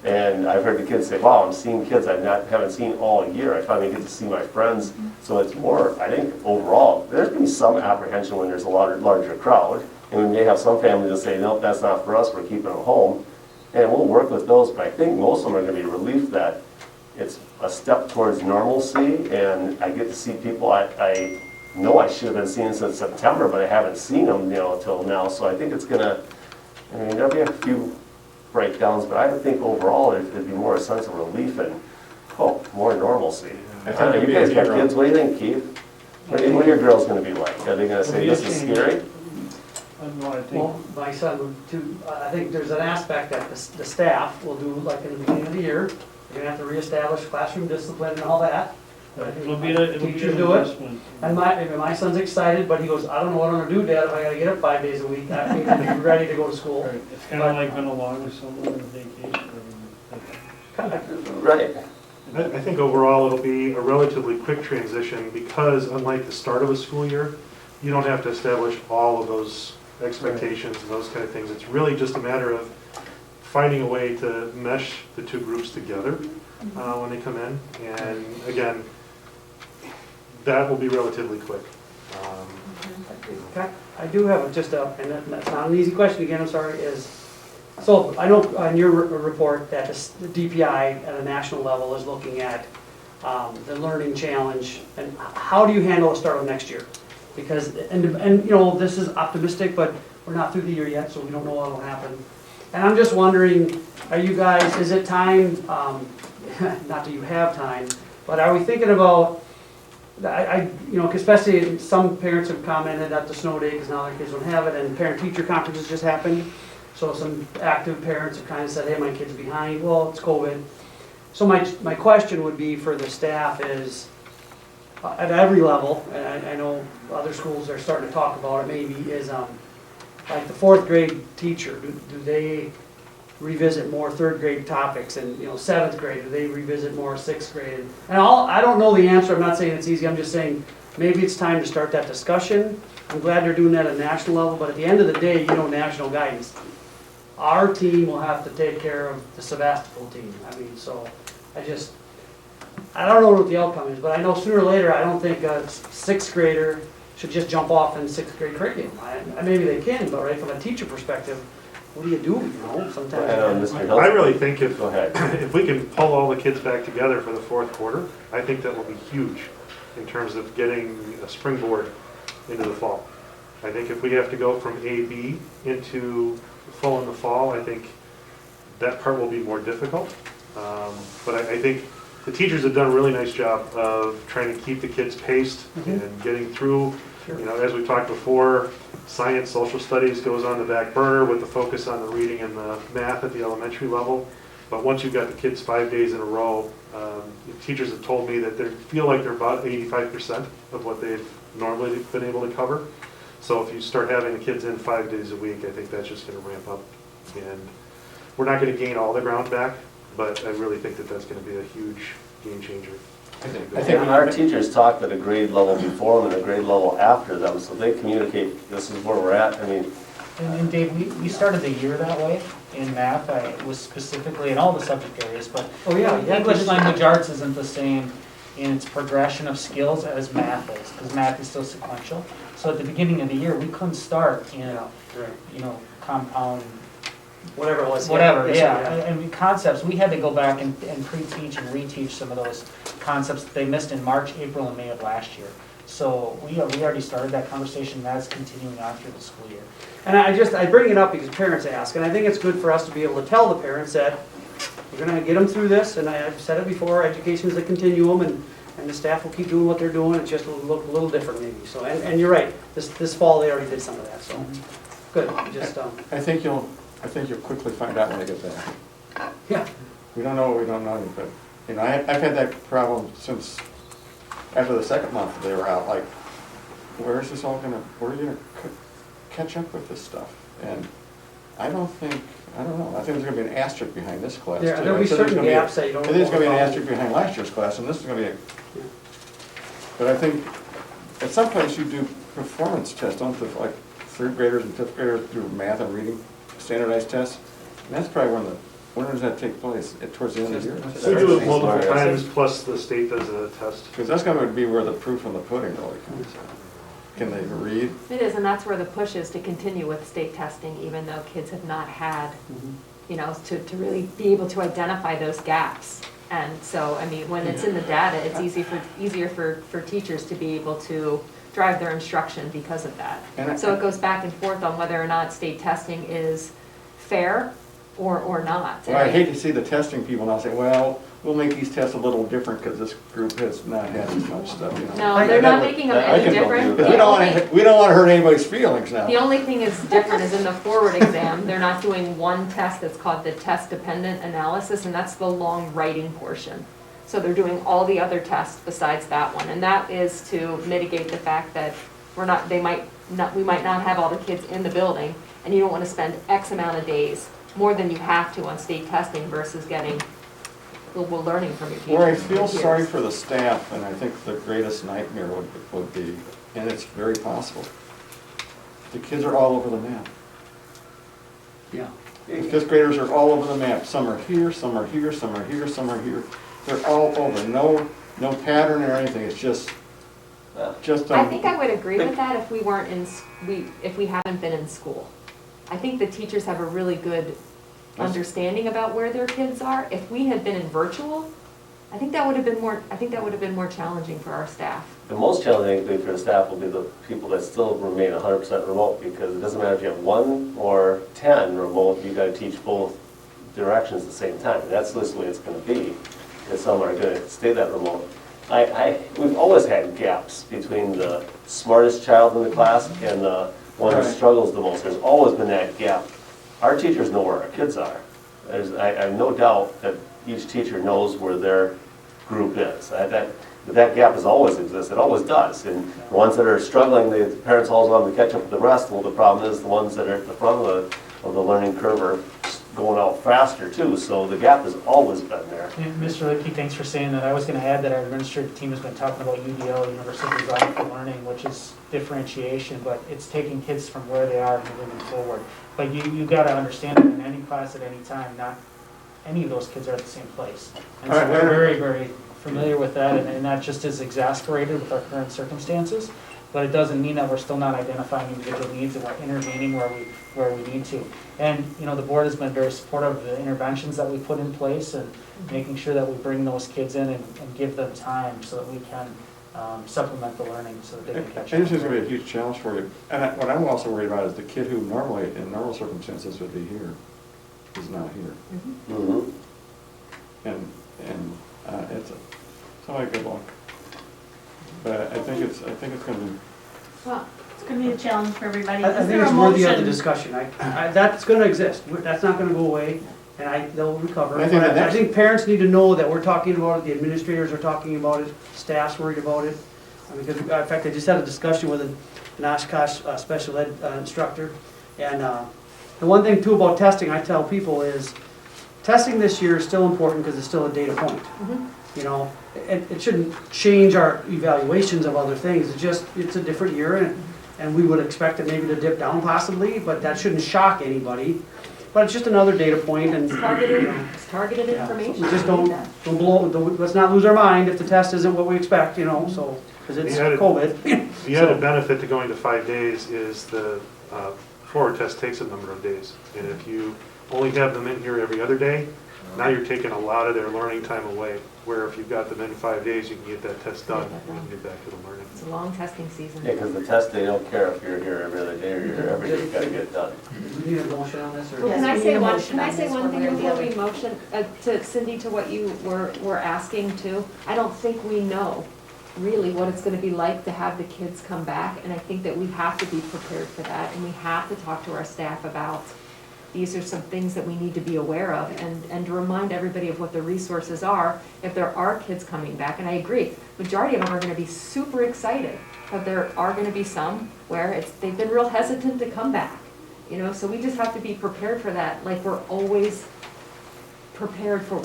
And I've heard the kids say, wow, I'm seeing kids I haven't seen all year. I finally get to see my friends. So it's more, I think, overall, there's been some apprehension when there's a larger crowd. And we may have some families that say, nope, that's not for us, we're keeping them home. And we'll work with those, but I think most of them are going to be relieved that it's a step towards normalcy. And I get to see people I know I should have been seeing since September, but I haven't seen them, till now. So I think it's going to, there'll be a few breakdowns, but I think overall it'd be more a sense of relief and, more normalcy. You guys got kids, what do you think, Keith? What are your girls gonna be like? Are they gonna say this is scary? Well, my son would too, I think there's an aspect that the staff will do, like in the beginning of the year, you're gonna have to reestablish classroom discipline and all that. It'll be an Teachers do it. adjustment. And my son's excited, but he goes, I don't know what I'm gonna do, Dad, if I gotta get up 5 days a week. I need to be ready to go to school. Right. It's kind of like when along with someone on vacation. Right. I think overall it'll be a relatively quick transition because unlike the start of a school year, you don't have to establish all of those expectations and those kind of things. It's really just a matter of finding a way to mesh the two groups together when they come in. And again, that will be relatively quick. I do have and that's not an easy question again, I'm sorry, so I know on your report that the DPI at a national level is looking at the learning challenge, and how do you handle the start of next year? Because, and this is optimistic, but we're not through the year yet, so we don't know what will happen. And I'm just wondering, are you guys, is it time, not that you have time, but are we thinking about, especially some parents have commented at the snow day because now their kids don't have it, and parent-teacher conferences just happened. So some active parents have kind of said, hey, my kid's behind. Well, it's COVID. So my question would be for the staff is, at every level, and I know other schools are starting to talk about it maybe, is like the fourth grade teacher, do they revisit more third grade topics? And, you know, seventh grade, do they revisit more sixth grade? And I don't know the answer, I'm not saying it's easy, I'm just saying maybe it's time to start that discussion. I'm glad they're doing that at a national level, but at the end of the day, you know, national guidance. Our team will have to take care of the Sevastopol team. I mean, so I don't know what the outcome is, but I know sooner or later, I don't think a sixth grader should just jump off in sixth grade curriculum. Maybe they can, but right from a teacher perspective, what do, you know, sometimes. I really think if, Go ahead. if we can pull all the kids back together for the fourth quarter, I think that will be huge in terms of getting a springboard into the fall. I think if we have to go from A, B into full in the fall, I think that part will be more difficult. But I think the teachers have done a really nice job of trying to keep the kids paced and getting through. You know, as we talked before, science, social studies goes on the back burner with the focus on the reading and the math at the elementary level. But once you've got the kids 5 days in a row, teachers have told me that they feel like they're about 85% of what they've normally been able to cover. So if you start having the kids in 5 days a week, I think that's just going to ramp up. And we're not going to gain all the ground back, but I really think that that's going to be a huge game changer. I think our teachers talked at a grade level before them and a grade level after them, so they communicate, this is where we're at. I mean, And Dave, we started the year that way in math. It was specifically in all the subject areas, but English language arts isn't the same in its progression of skills as math is, because math is still sequential. So at the beginning of the year, we couldn't start in, you know, compound, whatever it was. And concepts, we had to go back and pre-teach and reteach some of those concepts that they missed in March, April, and May of last year. So we already started that conversation, and that's continuing on through the school year. And I bring it up because parents ask, and I think it's good for us to be able to tell the parents that we're gonna get them through this, and I've said it before, education is a continuum, and the staff will keep doing what they're doing, it just will look a little different maybe. So, and you're right, this fall they already did some of that, so, good, just, I think you'll quickly find out when they get back. yeah. We don't know what we don't know, but, you know, I've had that problem since after the second month they were out, like, where are you gonna catch up with this stuff? And I don't know, I think there's gonna be an asterisk behind this class too. Yeah, there'll be certain gaps that you don't. I think there's gonna be an asterisk behind last year's class, and this is gonna be but I think at some place you do performance tests, don't the, like, third graders and fifth graders do math and reading standardized tests? And that's probably when does that take place? Towards the end of the year? We do it multiple times, plus the state does a test. Because that's gonna be where the proof of the pudding really comes in. Can they read? It is, and that's where the push is to continue with state testing, even though kids have not had, you know, to really be able to identify those gaps. And so, I mean, when it's in the data, it's easier for teachers to be able to drive their instruction because of that. So it goes back and forth on whether or not state testing is fair or not. Well, I hate to see the testing people now say, well, we'll make these tests a little different because this group has not had as much stuff, you know. No, they're not making them any different. We don't want to hurt anybody's feelings now. The only thing is different is in the forward exam, they're not doing one test that's called the test-dependent analysis, and that's the long writing portion. So they're doing all the other tests besides that one, and that is to mitigate the fact that we might not have all the kids in the building, and you don't want to spend X amount of days, more than you have to on state testing versus getting learning from your teachers. Where I feel sorry for the staff, and I think the greatest nightmare would be, and it's very possible, the kids are all over the map. Yeah. The fifth graders are all over the map. Some are here, some are here, some are here, some are here. They're all over. No pattern or anything. It's just. I think I would agree with that if we weren't if we haven't been in school. I think the teachers have a really good understanding about where their kids are. If we had been in virtual, I think that would have been more challenging for our staff. the most challenging thing for the staff will be the people that still remain 100% remote, because it doesn't matter if you have 1 or 10 remote, you got to teach both directions at the same time. That's the way it's going to be, and some are going to stay that remote. We've always had gaps between the smartest child in the class and the one who struggles the most. There's always been that gap. Our teachers know where our kids are. I have no doubt that each teacher knows where their group is. But that gap has always existed, it always does. And the ones that are struggling, the parents always want them to catch up with the rest. Well, the problem is the ones that are at the front of the learning curve are going out faster too. So the gap has always been there. And Mr. Lippke, thanks for saying that. I was going to add that our administrative team has been talking about UDL, Universal Design for Learning, which is differentiation, but it's taking kids from where they are and moving them forward. But you got to understand that in any class at any time, not any of those kids are at the same place. And so we're very, very familiar with that, and that just is exasperated with our current circumstances. But it doesn't mean that we're still not identifying individual needs and we're intervening where we need to. And, you know, the board has been very supportive of the interventions that we put in place and making sure that we bring those kids in and give them time so that we can supplement the learning so that they can catch up. I just think it's going to be a huge challenge for you. And what I'm also worried about is the kid who normally, in normal circumstances, would be here, is not here. Mm-hmm. And it's somebody good luck. But I think it's going to be. Well, it's going to be a challenge for everybody. I Is think there a it's worthy of the motion? discussion. That's gonna exist. That's not gonna go away, and they'll recover. I think the But I next- think parents need to know that we're talking about it, the administrators are talking about it, staff's worried about it. Because, in fact, I just had a discussion with an Oshkosh special ed instructor. And the one thing too about testing, I tell people is, testing this year is still important because it's still a data point. You know, it shouldn't change our evaluations of other things. It's a different year, and we would expect it maybe to dip down possibly, but that shouldn't shock anybody. But it's just another data point, and It's targeted, you know, it's targeted yeah, information. we just don't let's not lose our mind if the test isn't what we expect, you know, so, because it's The added- COVID. The added benefit to going to 5 days is the forward test takes a number of days. And if you only have them in here every other day, now you're taking a lot of their learning time away. Where if you've got them in 5 days, you can get that test done and get back to the learning. It's a long testing season. Yeah, because the test, they don't care if you're here every other day or you're here every day, you gotta get it done. Do you need a motion on this, or? Well, Yes, can I we say need a one, motion can I on say this one one thing way or the before other. we motion, to Cindy, to what you were asking too? I don't think we know really what it's gonna be like to have the kids come back, and I think that we have to be prepared for that, and we have to talk to our staff about, these are some things that we need to be aware of, and to remind everybody of what the resources are if there are kids coming back. And I agree, majority of them are gonna be super excited, but there are gonna be some where they've been real hesitant to come back. You know, so we just have to be prepared for that, like we're always prepared for,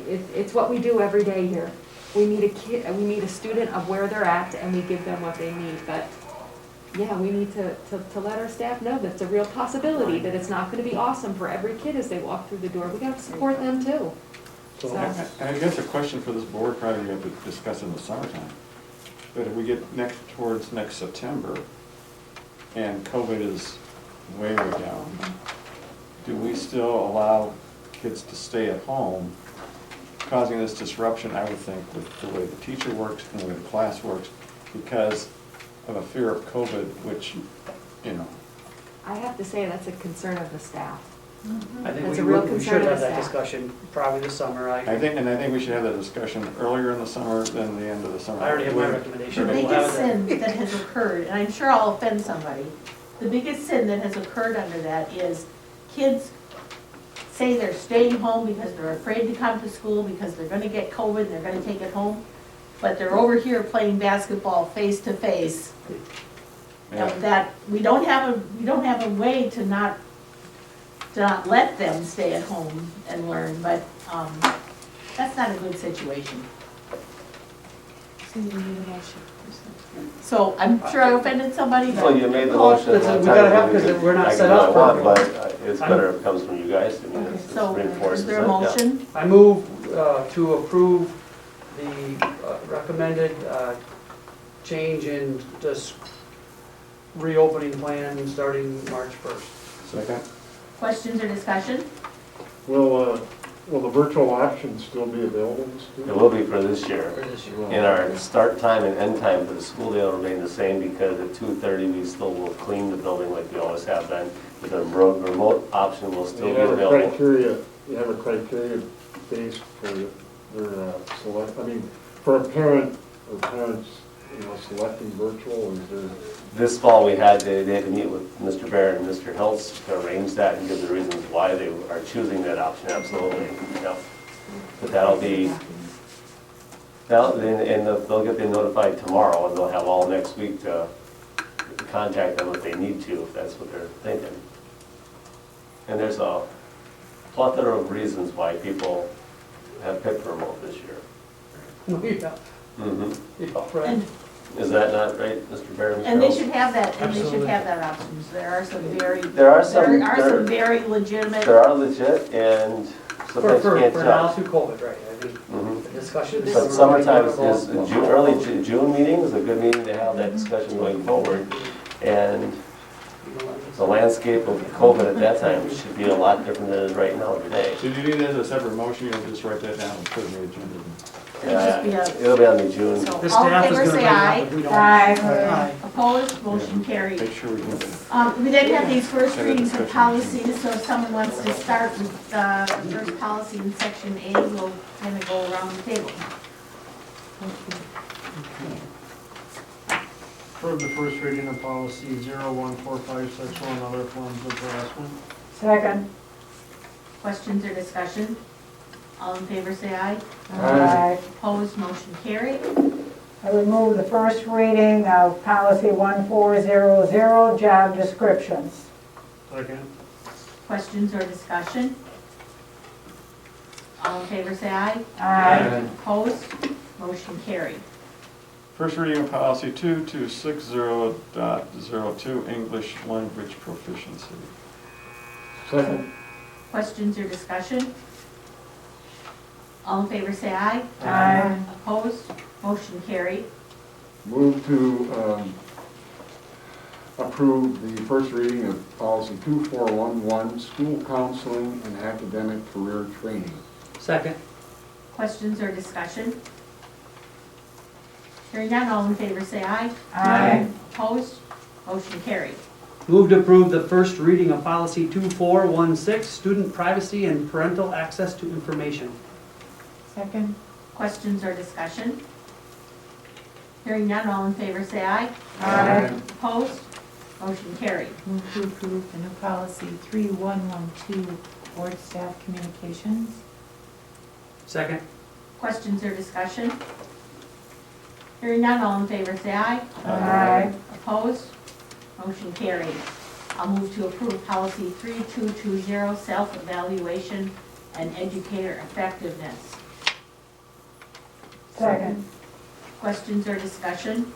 it's what we do every day here. We meet a student of where they're at and we give them what they need, but yeah, we need to let our staff know that it's a real possibility, that it's not gonna be awesome for every kid as they walk through the door. We gotta support them too. So, I guess a question for this board, probably we have to discuss in the summertime. But if we get towards next September, and COVID is way down, do we still allow kids to stay at home, causing this disruption, I would think, with the way the teacher works and the way the class works, because of a fear of COVID, which, you know. I have to say, that's a concern of the staff. I think That's we a real we concern should of have the that staff. discussion probably this summer. I think we should have that discussion earlier in the summer than the end of the summer. I already have my The recommendation. We'll biggest have it. sin that has occurred, and I'm sure I'll offend somebody, the biggest sin that has occurred under that is kids say they're staying home because they're afraid to come to school because they're gonna get COVID and they're gonna take it home, but they're over here playing basketball face to face. Yeah. That, we don't have a way to not let them stay at home and learn, but, that's not a good situation. So you need a motion. So I'm sure I offended somebody, but. Well, you made the motion. Listen, we gotta have, because we're not set up for it. But it's better if it comes from you guys, I mean, Okay, it's so reinforces is there it, a yeah. motion? I move to approve the recommended change in this reopening plan starting March 1st. Second? Questions or discussion? Will the virtual option still be available to students? It will be for this year. For this year. And our start time and end time for the school day will remain the same because at 2:30 we still will clean the building like we always have been. But the remote option will still be available. You have a criteria base for their select, I mean, for a parent or parents, selecting virtual, is there? This fall, they had to meet with Mr. Barron and Mr. Hiltz to arrange that and give the reasons why they are choosing that option, absolutely. Yep. But that'll be, They'll get notified tomorrow, and they'll have all next week to contact them if they need to, if that's what they're thinking. And there's a plethora of reasons why people have picked remote this year. Yeah. Mm-hmm. Right. And, Is that not right, Mr. Barron? and they should have that, and they should have that option. There are some very, There are some very legitimate. There are legit, and sometimes you can't For now judge. through COVID, right, I mean, Mhm. the discussion. But summertime is, early June meeting is a good meeting to have that discussion going forward. And the landscape of COVID at that time should be a lot different than it is right now today. So do you need that as a separate motion, you'll just write that down and put it in the agenda? It'll be on the June. So The all in staff is favor gonna say bring it up aye. if we don't. Aye. Opposed, motion carried. Make sure we do that. We then have these first readings of policies, so if someone wants to start with the first policy in section A, we'll kind of go around the table. Approve the first reading of policy 0145, sexual and other forms of harassment. Second. Questions or discussion? All in favor say aye. Aye. Opposed, motion carried. I would move the first reading of policy 1400, job descriptions. Second. Questions or discussion? All in favor say aye. Aye. Opposed, motion carried. First reading of policy 2260.02, English language proficiency. Second. Questions or discussion? All in favor say aye. Aye. Opposed, motion carried. Move to approve the first reading of policy 2411, school counseling and academic career training. Second. Questions or discussion? Hearing none, all in favor say aye. Aye. Opposed, motion carried. Move to approve the first reading of policy 2416, student privacy and parental access to information. Second. Questions or discussion? Hearing none, all in favor say aye. Aye. Opposed, motion carried. Move to approve the new policy 3112, board staff communications. Second. Questions or discussion? Hearing none, all in favor say aye. Aye. Opposed, motion carried. I'll move to approve policy 3220, self-evaluation and educator effectiveness. Second. Questions or discussion?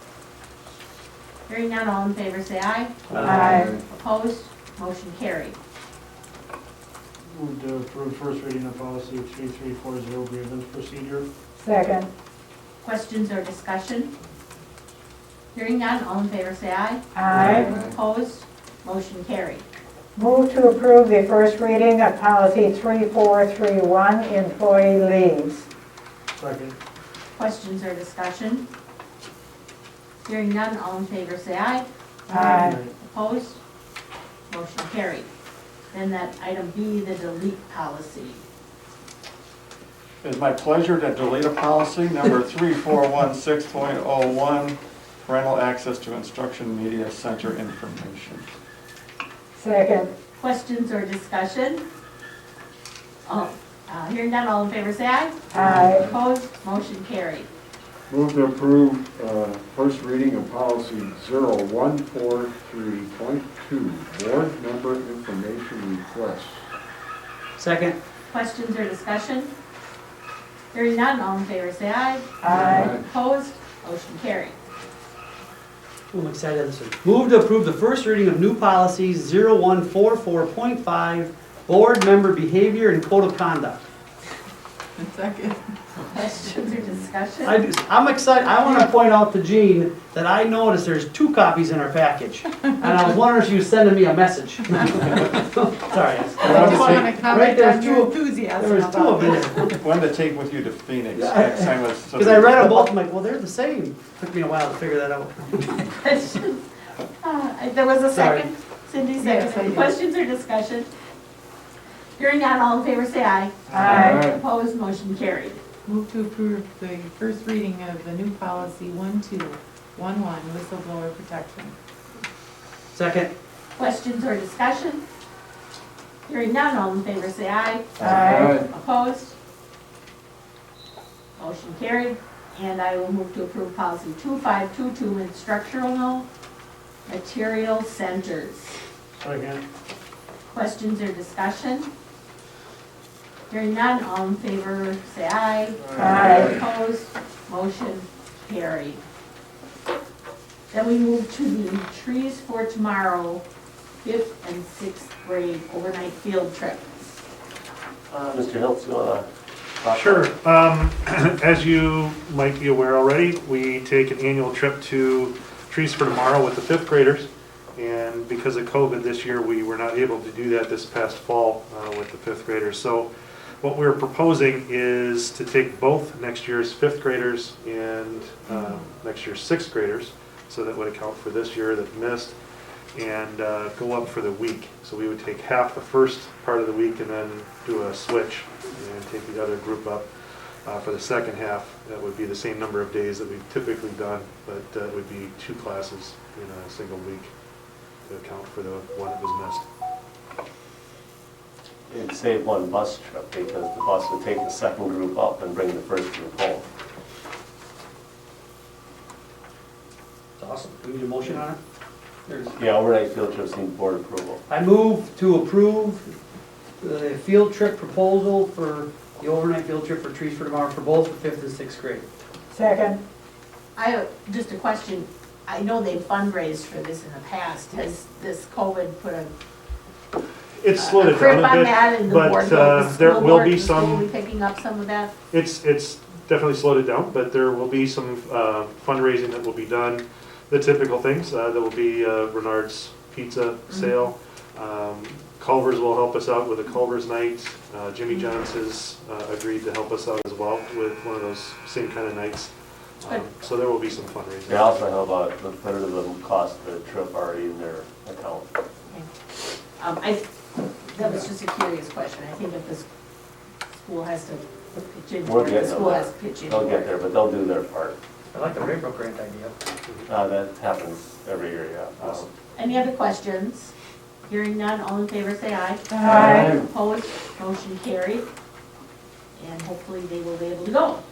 Hearing none, all in favor say aye. Aye. Opposed, motion carried. Move to approve first reading of policy 3340, grievance procedure. Second. Questions or discussion? Hearing none, all in favor say aye. Aye. Opposed, motion carried. Move to approve the first reading of policy 3431, employee leaves. Second. Questions or discussion? Hearing none, all in favor say aye. Aye. Opposed, motion carried. Then that item B, the delete policy. It is my pleasure to delete a policy, number 3416.01, parental access to instruction media center information. Second. Questions or discussion? Hearing none, all in favor say aye. Aye. Opposed, motion carried. Move to approve first reading of policy 0143.2, board member information requests. Second. Questions or discussion? Hearing none, all in favor say aye. Aye. Opposed, motion carried. I'm excited this one. Move to approve the first reading of new policy 0144.5, board member behavior and code of conduct. Second. Questions or discussion? I'm excited. I want to point out to Jean that I noticed there's 2 copies in our package. And I was wondering if she was sending me a message. Sorry. I just want to comment there's on your two- enthusiasm There was 2 about of it. it. One to take with you to Phoenix Yeah. next time. Because I read them both, I'm like, well, they're the same. Took me a while to figure that out. Questions? There was a Sorry. second. Cindy Yes, I seconded. did. Questions or discussion? Hearing none, all in favor say aye. Aye. Opposed, motion carried. Move to approve the first reading of the new policy 1211, whistleblower protection. Second. Questions or discussion? Hearing none, all in favor say aye. Aye. Opposed? Motion carried. And I will move to approve policy 2522, instructional material centers. Second. Questions or discussion? Hearing none, all in favor, say aye. Aye. Opposed, motion carried. Then we move to the Trees for Tomorrow, 5th and 6th grade overnight field trip. Mr. Hiltz, you wanna talk? Sure. As you might be aware already, we take an annual trip to Trees for Tomorrow with the fifth graders. And because of COVID this year, we were not able to do that this past fall with the fifth graders. So what we're proposing is to take both next year's fifth graders and next year's sixth graders, so that would account for this year that missed, and go up for the week. So we would take half the first part of the week and then do a switch and take the other group up for the second half. That would be the same number of days that we've typically done, but it would be 2 classes in a single week to account for the one that was missed. It'd save one bus trip because the bus would take the second group up and bring the first group home. It's awesome. Do we need a motion on it? Yeah, overnight field trips need board approval. I move to approve the field trip proposal for the overnight field trip for Trees for Tomorrow for both the 5th and 6th grade. Second. I have just a question. I know they've fundraised for this in the past. Has this COVID put a It's slowed it grip down on a that, bit, and the but board, the there school will board, be the school will some, be picking up some of that? it's definitely slowed it down, but there will be some fundraising that will be done. The typical things, there will be Renard's Pizza sale. Culver's will help us out with a Culver's night. Jimmy John's has agreed to help us out as well with one of those same kind of nights. So there will be some fundraising. They also know about the third of the cost of the trip already in their account. That was just a curious question. I think if the school has to pitch in, We'll for it, get the them. school has to pitch in. They'll for get it. there, but they'll do their part. I like the Rainbow Grant idea. That happens every year, yeah. Awesome. Any other questions? Hearing none, all in favor say aye. Aye. Opposed, motion carried. And hopefully they will be able to go.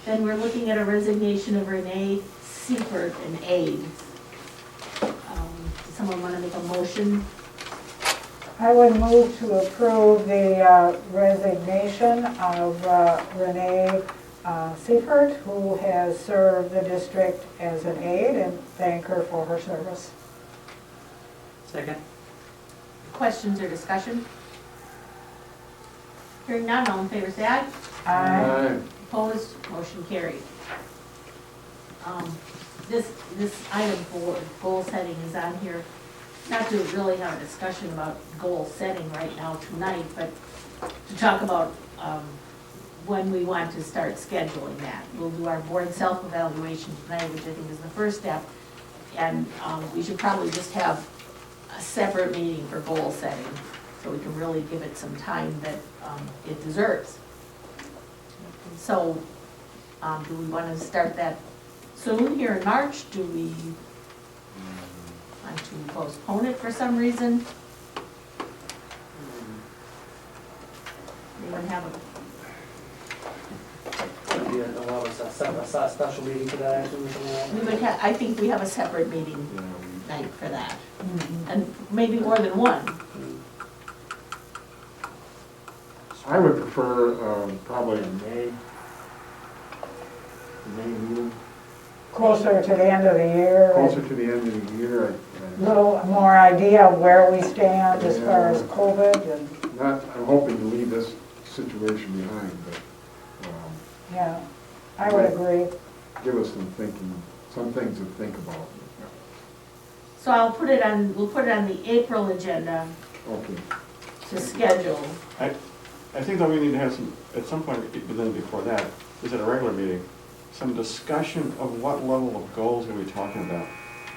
Then we're looking at a resignation of Renee Seifert, an aide. Does someone want to make a motion? I would move to approve the resignation of Renee Seifert, who has served the district as an aide, and thank her for her service. Second. Questions or discussion? Hearing none, all in favor say aye. Aye. Opposed, motion carried. This item for goal setting is on here, not to really have a discussion about goal setting right now tonight, but to talk about when we want to start scheduling that. We'll do our board self-evaluation tonight, which I think is the first step, and we should probably just have a separate meeting for goal setting, so we can really give it some time that it deserves. So, do we want to start that soon, here in March? Do we want to postpone it for some reason? Anyone have a, Maybe allow us a special meeting for that, or something like we that. would have, I think we have a separate meeting night for that, and maybe more than one. I would prefer probably a May meeting, Closer to the end of the year. closer to the end of the year. Little more idea of where we stand as far as COVID, and, I'm hoping to leave this situation behind, but yeah, I would agree. give us some thinking, some things to think about. So I'll put it on, we'll put it on the April agenda Okay. to schedule. I think that we need to have some, at some point, but then before that, is at a regular meeting, some discussion of what level of goals are we talking about.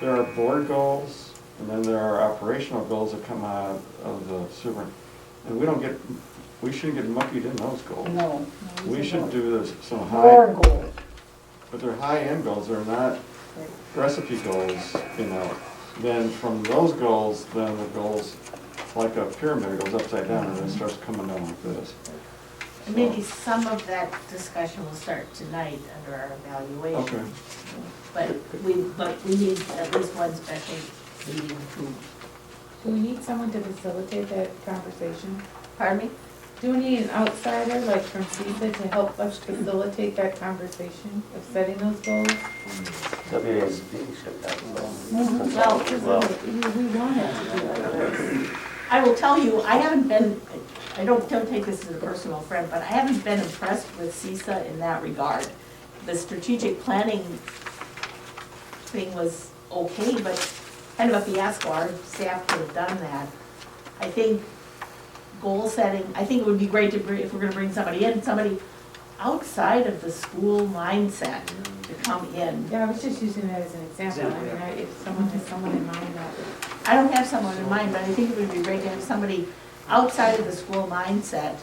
There are board goals, and then there are operational goals that come out of the super, and we shouldn't get muckied in those goals. No. We should do this, some high, Board goals. but they're high-end goals, they're not recipe goals, you know. Then from those goals, then the goals, like a pyramid, it goes upside down and it starts coming down like this. And maybe some of that discussion will start tonight under our evaluation. Okay. But we need at least one special meeting to, Do we need someone to facilitate that conversation? pardon me? Do we need an outsider, like from CISA, to help us facilitate that conversation of setting those goals? WASB should have Well, We want it to be like this. I will tell you, I haven't been, don't take this as a personal friend, but I haven't been impressed with CISA in that regard. The strategic planning thing was okay, but kind of a fiasco. Our staff could have done that. I think goal setting, I think it would be great to bring, if we're gonna bring somebody in, somebody outside of the school mindset to come in. Yeah, I was just using that as an example. I mean, if someone has someone in mind, that would. I don't have someone in mind, but I think it would be great to have somebody outside of the school mindset.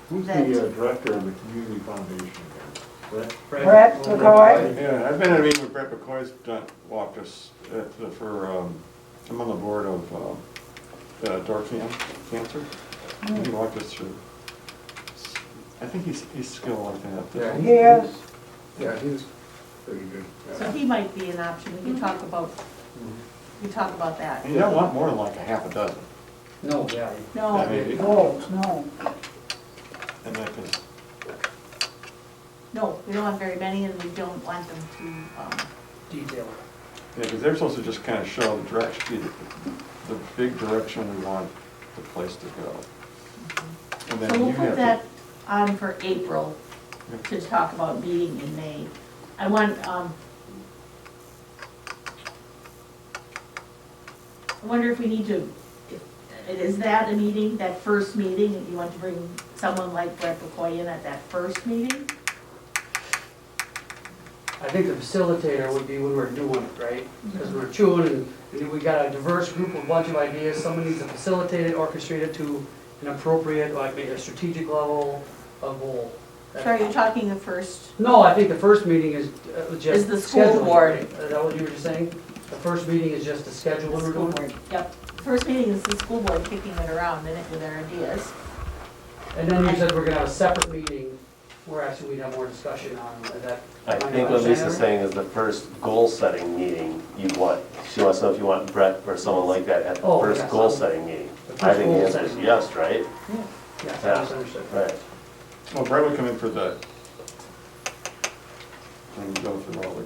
Who's the director of the community foundation again? Brett McCoy? Yeah, I've been at a meeting with Brett McCoy's walked us I'm on the board of Dorcam Cancer. He walked us through. I think he's skilled like that. Yeah, He is. Yeah, he's pretty good. So he might be an option. We can talk about, that. And you don't want more than like a half a dozen. No, yeah. No, I mean, No. and that is, no, we don't want very many and we don't want them to, Detail. yeah, because they're supposed to just kind of show the direction, the big direction we want the place to go. And then so we'll you put have that on for April to talk about meeting in May. I want, I wonder if we need to, is that a meeting, that first meeting, if you want to bring someone like Brett McCoy in at that first meeting? I think the facilitator would be when we're doing it, right? Because we're chewing and we got a diverse group, a bunch of ideas. Someone needs to facilitate it, orchestrate it to an appropriate, like maybe a strategic level of goal. So are you talking the first? No, I think the first meeting is just Is the school scheduling, board. right? Is that what you were just saying? The first meeting is just to schedule what we're School doing? board, yep. First meeting is the school board kicking it around with their ideas. And then you said we're gonna have a separate meeting where actually we'd have more discussion on that. I think what Lisa's saying is the first goal-setting meeting you want. She wants to know if you want Brett or someone like that at the first yes. goal-setting meeting. The I first think the answer is goal-setting yes, right? Yeah, Yeah. that's understood. Right. well, Brett would come in for the, and go through all the,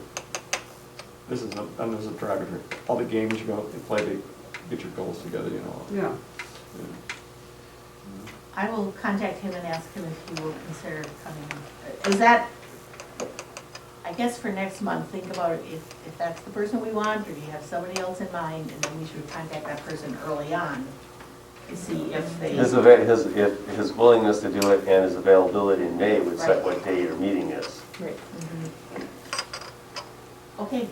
this is a driver, all the games you go and play to get your goals together, you know. Yeah. I will contact him and ask him if he will consider coming. Is that, I guess for next month, think about it, if that's the person we want, or do you have somebody else in mind, and then we should contact that person early on to see if they. His willingness to do it and his availability in May would set Right. what day your meeting is. Right. Okay,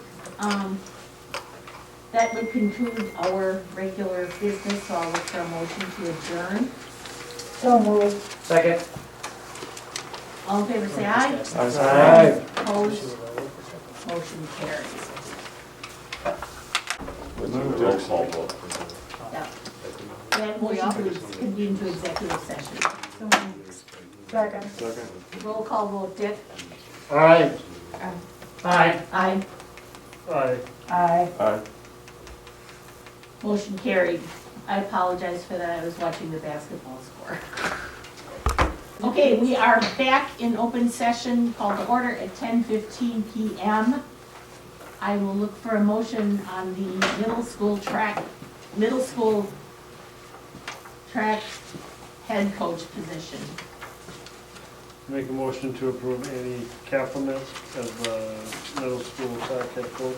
that would conclude our regular business, so I'll look for a motion to adjourn. So moved. Second. All in favor, say aye. Aye. Opposed, motion carries. With the roll call vote. Yeah. And motion to convene to executive session. So moved. Second. Second. Roll call vote, Dick? Aye. Aye. Aye. Aye. Aye. Aye. Motion carried. I apologize for that, I was watching the basketball score. Okay, we are back in open session, called to order at 10:15 PM. I will look for a motion on the middle school track head coach position. Make a motion to approve Annie Kaufman as the middle school track head coach.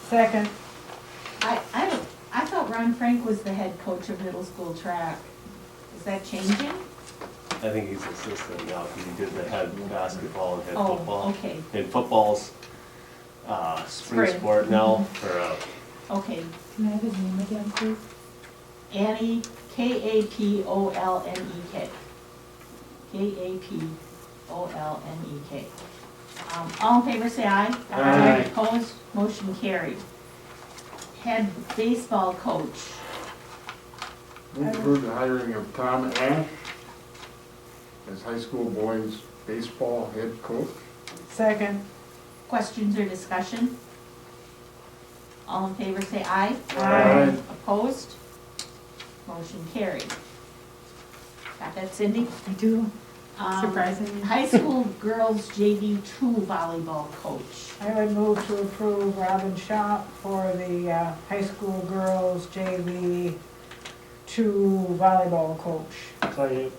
Second. I thought Ron Frank was the head coach of middle school track. Is that changing? I think he's assistant now, because he did the head basketball and head Oh, football. okay, And football's spring Spring. sport now for okay. Can I have his name again, please? Annie, Kapolnek. Kapolnek. All in favor, say aye. Aye. Opposed, motion carried. Head baseball coach. Move to approve the hiring of Tom Ash as high school boys baseball head coach. Second. Questions or discussion? All in favor say aye. Aye. Opposed? Motion carried. Got that, Cindy? I do, Um, surprisingly. High school girls JV2 volleyball coach. I would move to approve Robin Schott for the high school girls JV 2 volleyball coach. Second.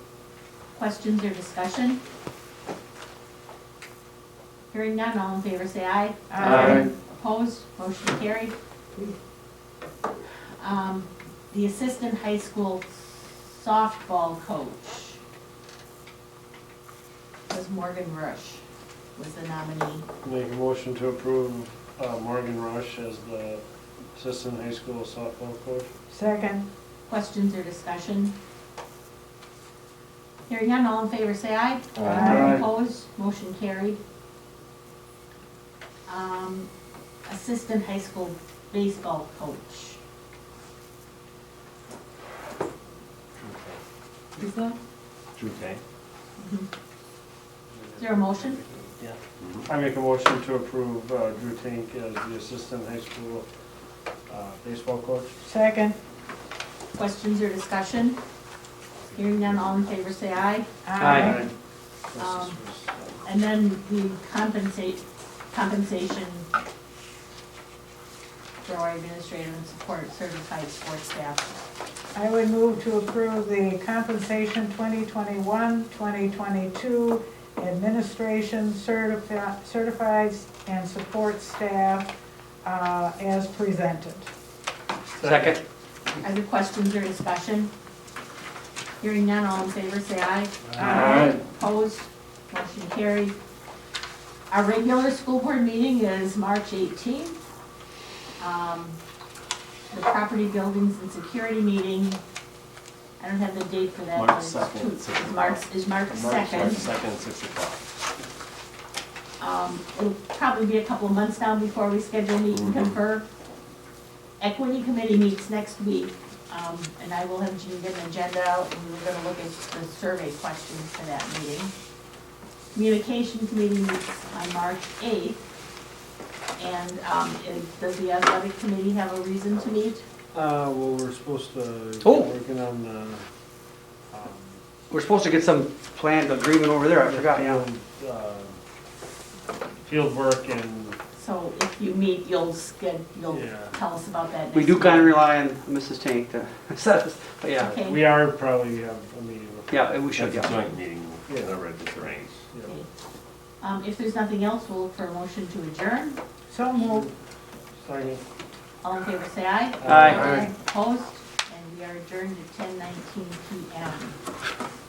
Questions or discussion? Hearing none, all in favor say aye. Aye. Opposed? Motion carried. The assistant high school softball coach was Morgan Rush, was the nominee. Make a motion to approve Morgan Rush as the assistant high school softball coach. Second. Questions or discussion? Hearing none, all in favor say aye. Aye. Opposed? Motion carried. Assistant high school baseball coach. Is that? Okay. Is there a motion? Yeah. I make a motion to approve Drew Tink as the assistant high school baseball coach. Second. Questions or discussion? Hearing none, all in favor say aye. Aye. And then the compensation for our administrative and support certified sports staff. I would move to approve the compensation 2021-2022 administration certified and support staff as presented. Second. Other questions or discussion? Hearing none, all in favor say aye. Aye. Opposed? Motion carried. Our regular school board meeting is March 18th. The property, buildings, and security meeting, I don't have the date for that. March but it's 2nd, two- 6 is March 2nd. 2nd, 6 o'clock. It'll probably be a couple of months down before we schedule meet and confer. Equity committee meets next week, and I will have Jean get an agenda out, and we're gonna look at the survey questions for that meeting. Communication committee meets on March 8th. And does the athletic committee have a reason to meet? Well, we're supposed to get Oh. working on the We're supposed to get some planned agreement over there, I forgot, yeah. field work and, So if you meet, you'll Yeah. tell us about that next We do week. kind of rely on Mrs. Tank to set us, but yeah, Okay. we are probably have a meeting with. yeah, we should, That's a yeah. joint meeting, whenever it gets arranged. Okay. If there's nothing else, we'll look for a motion to adjourn. So moved. Second. All in favor, say aye. Aye. Opposed? And we are adjourned at 10:19 PM.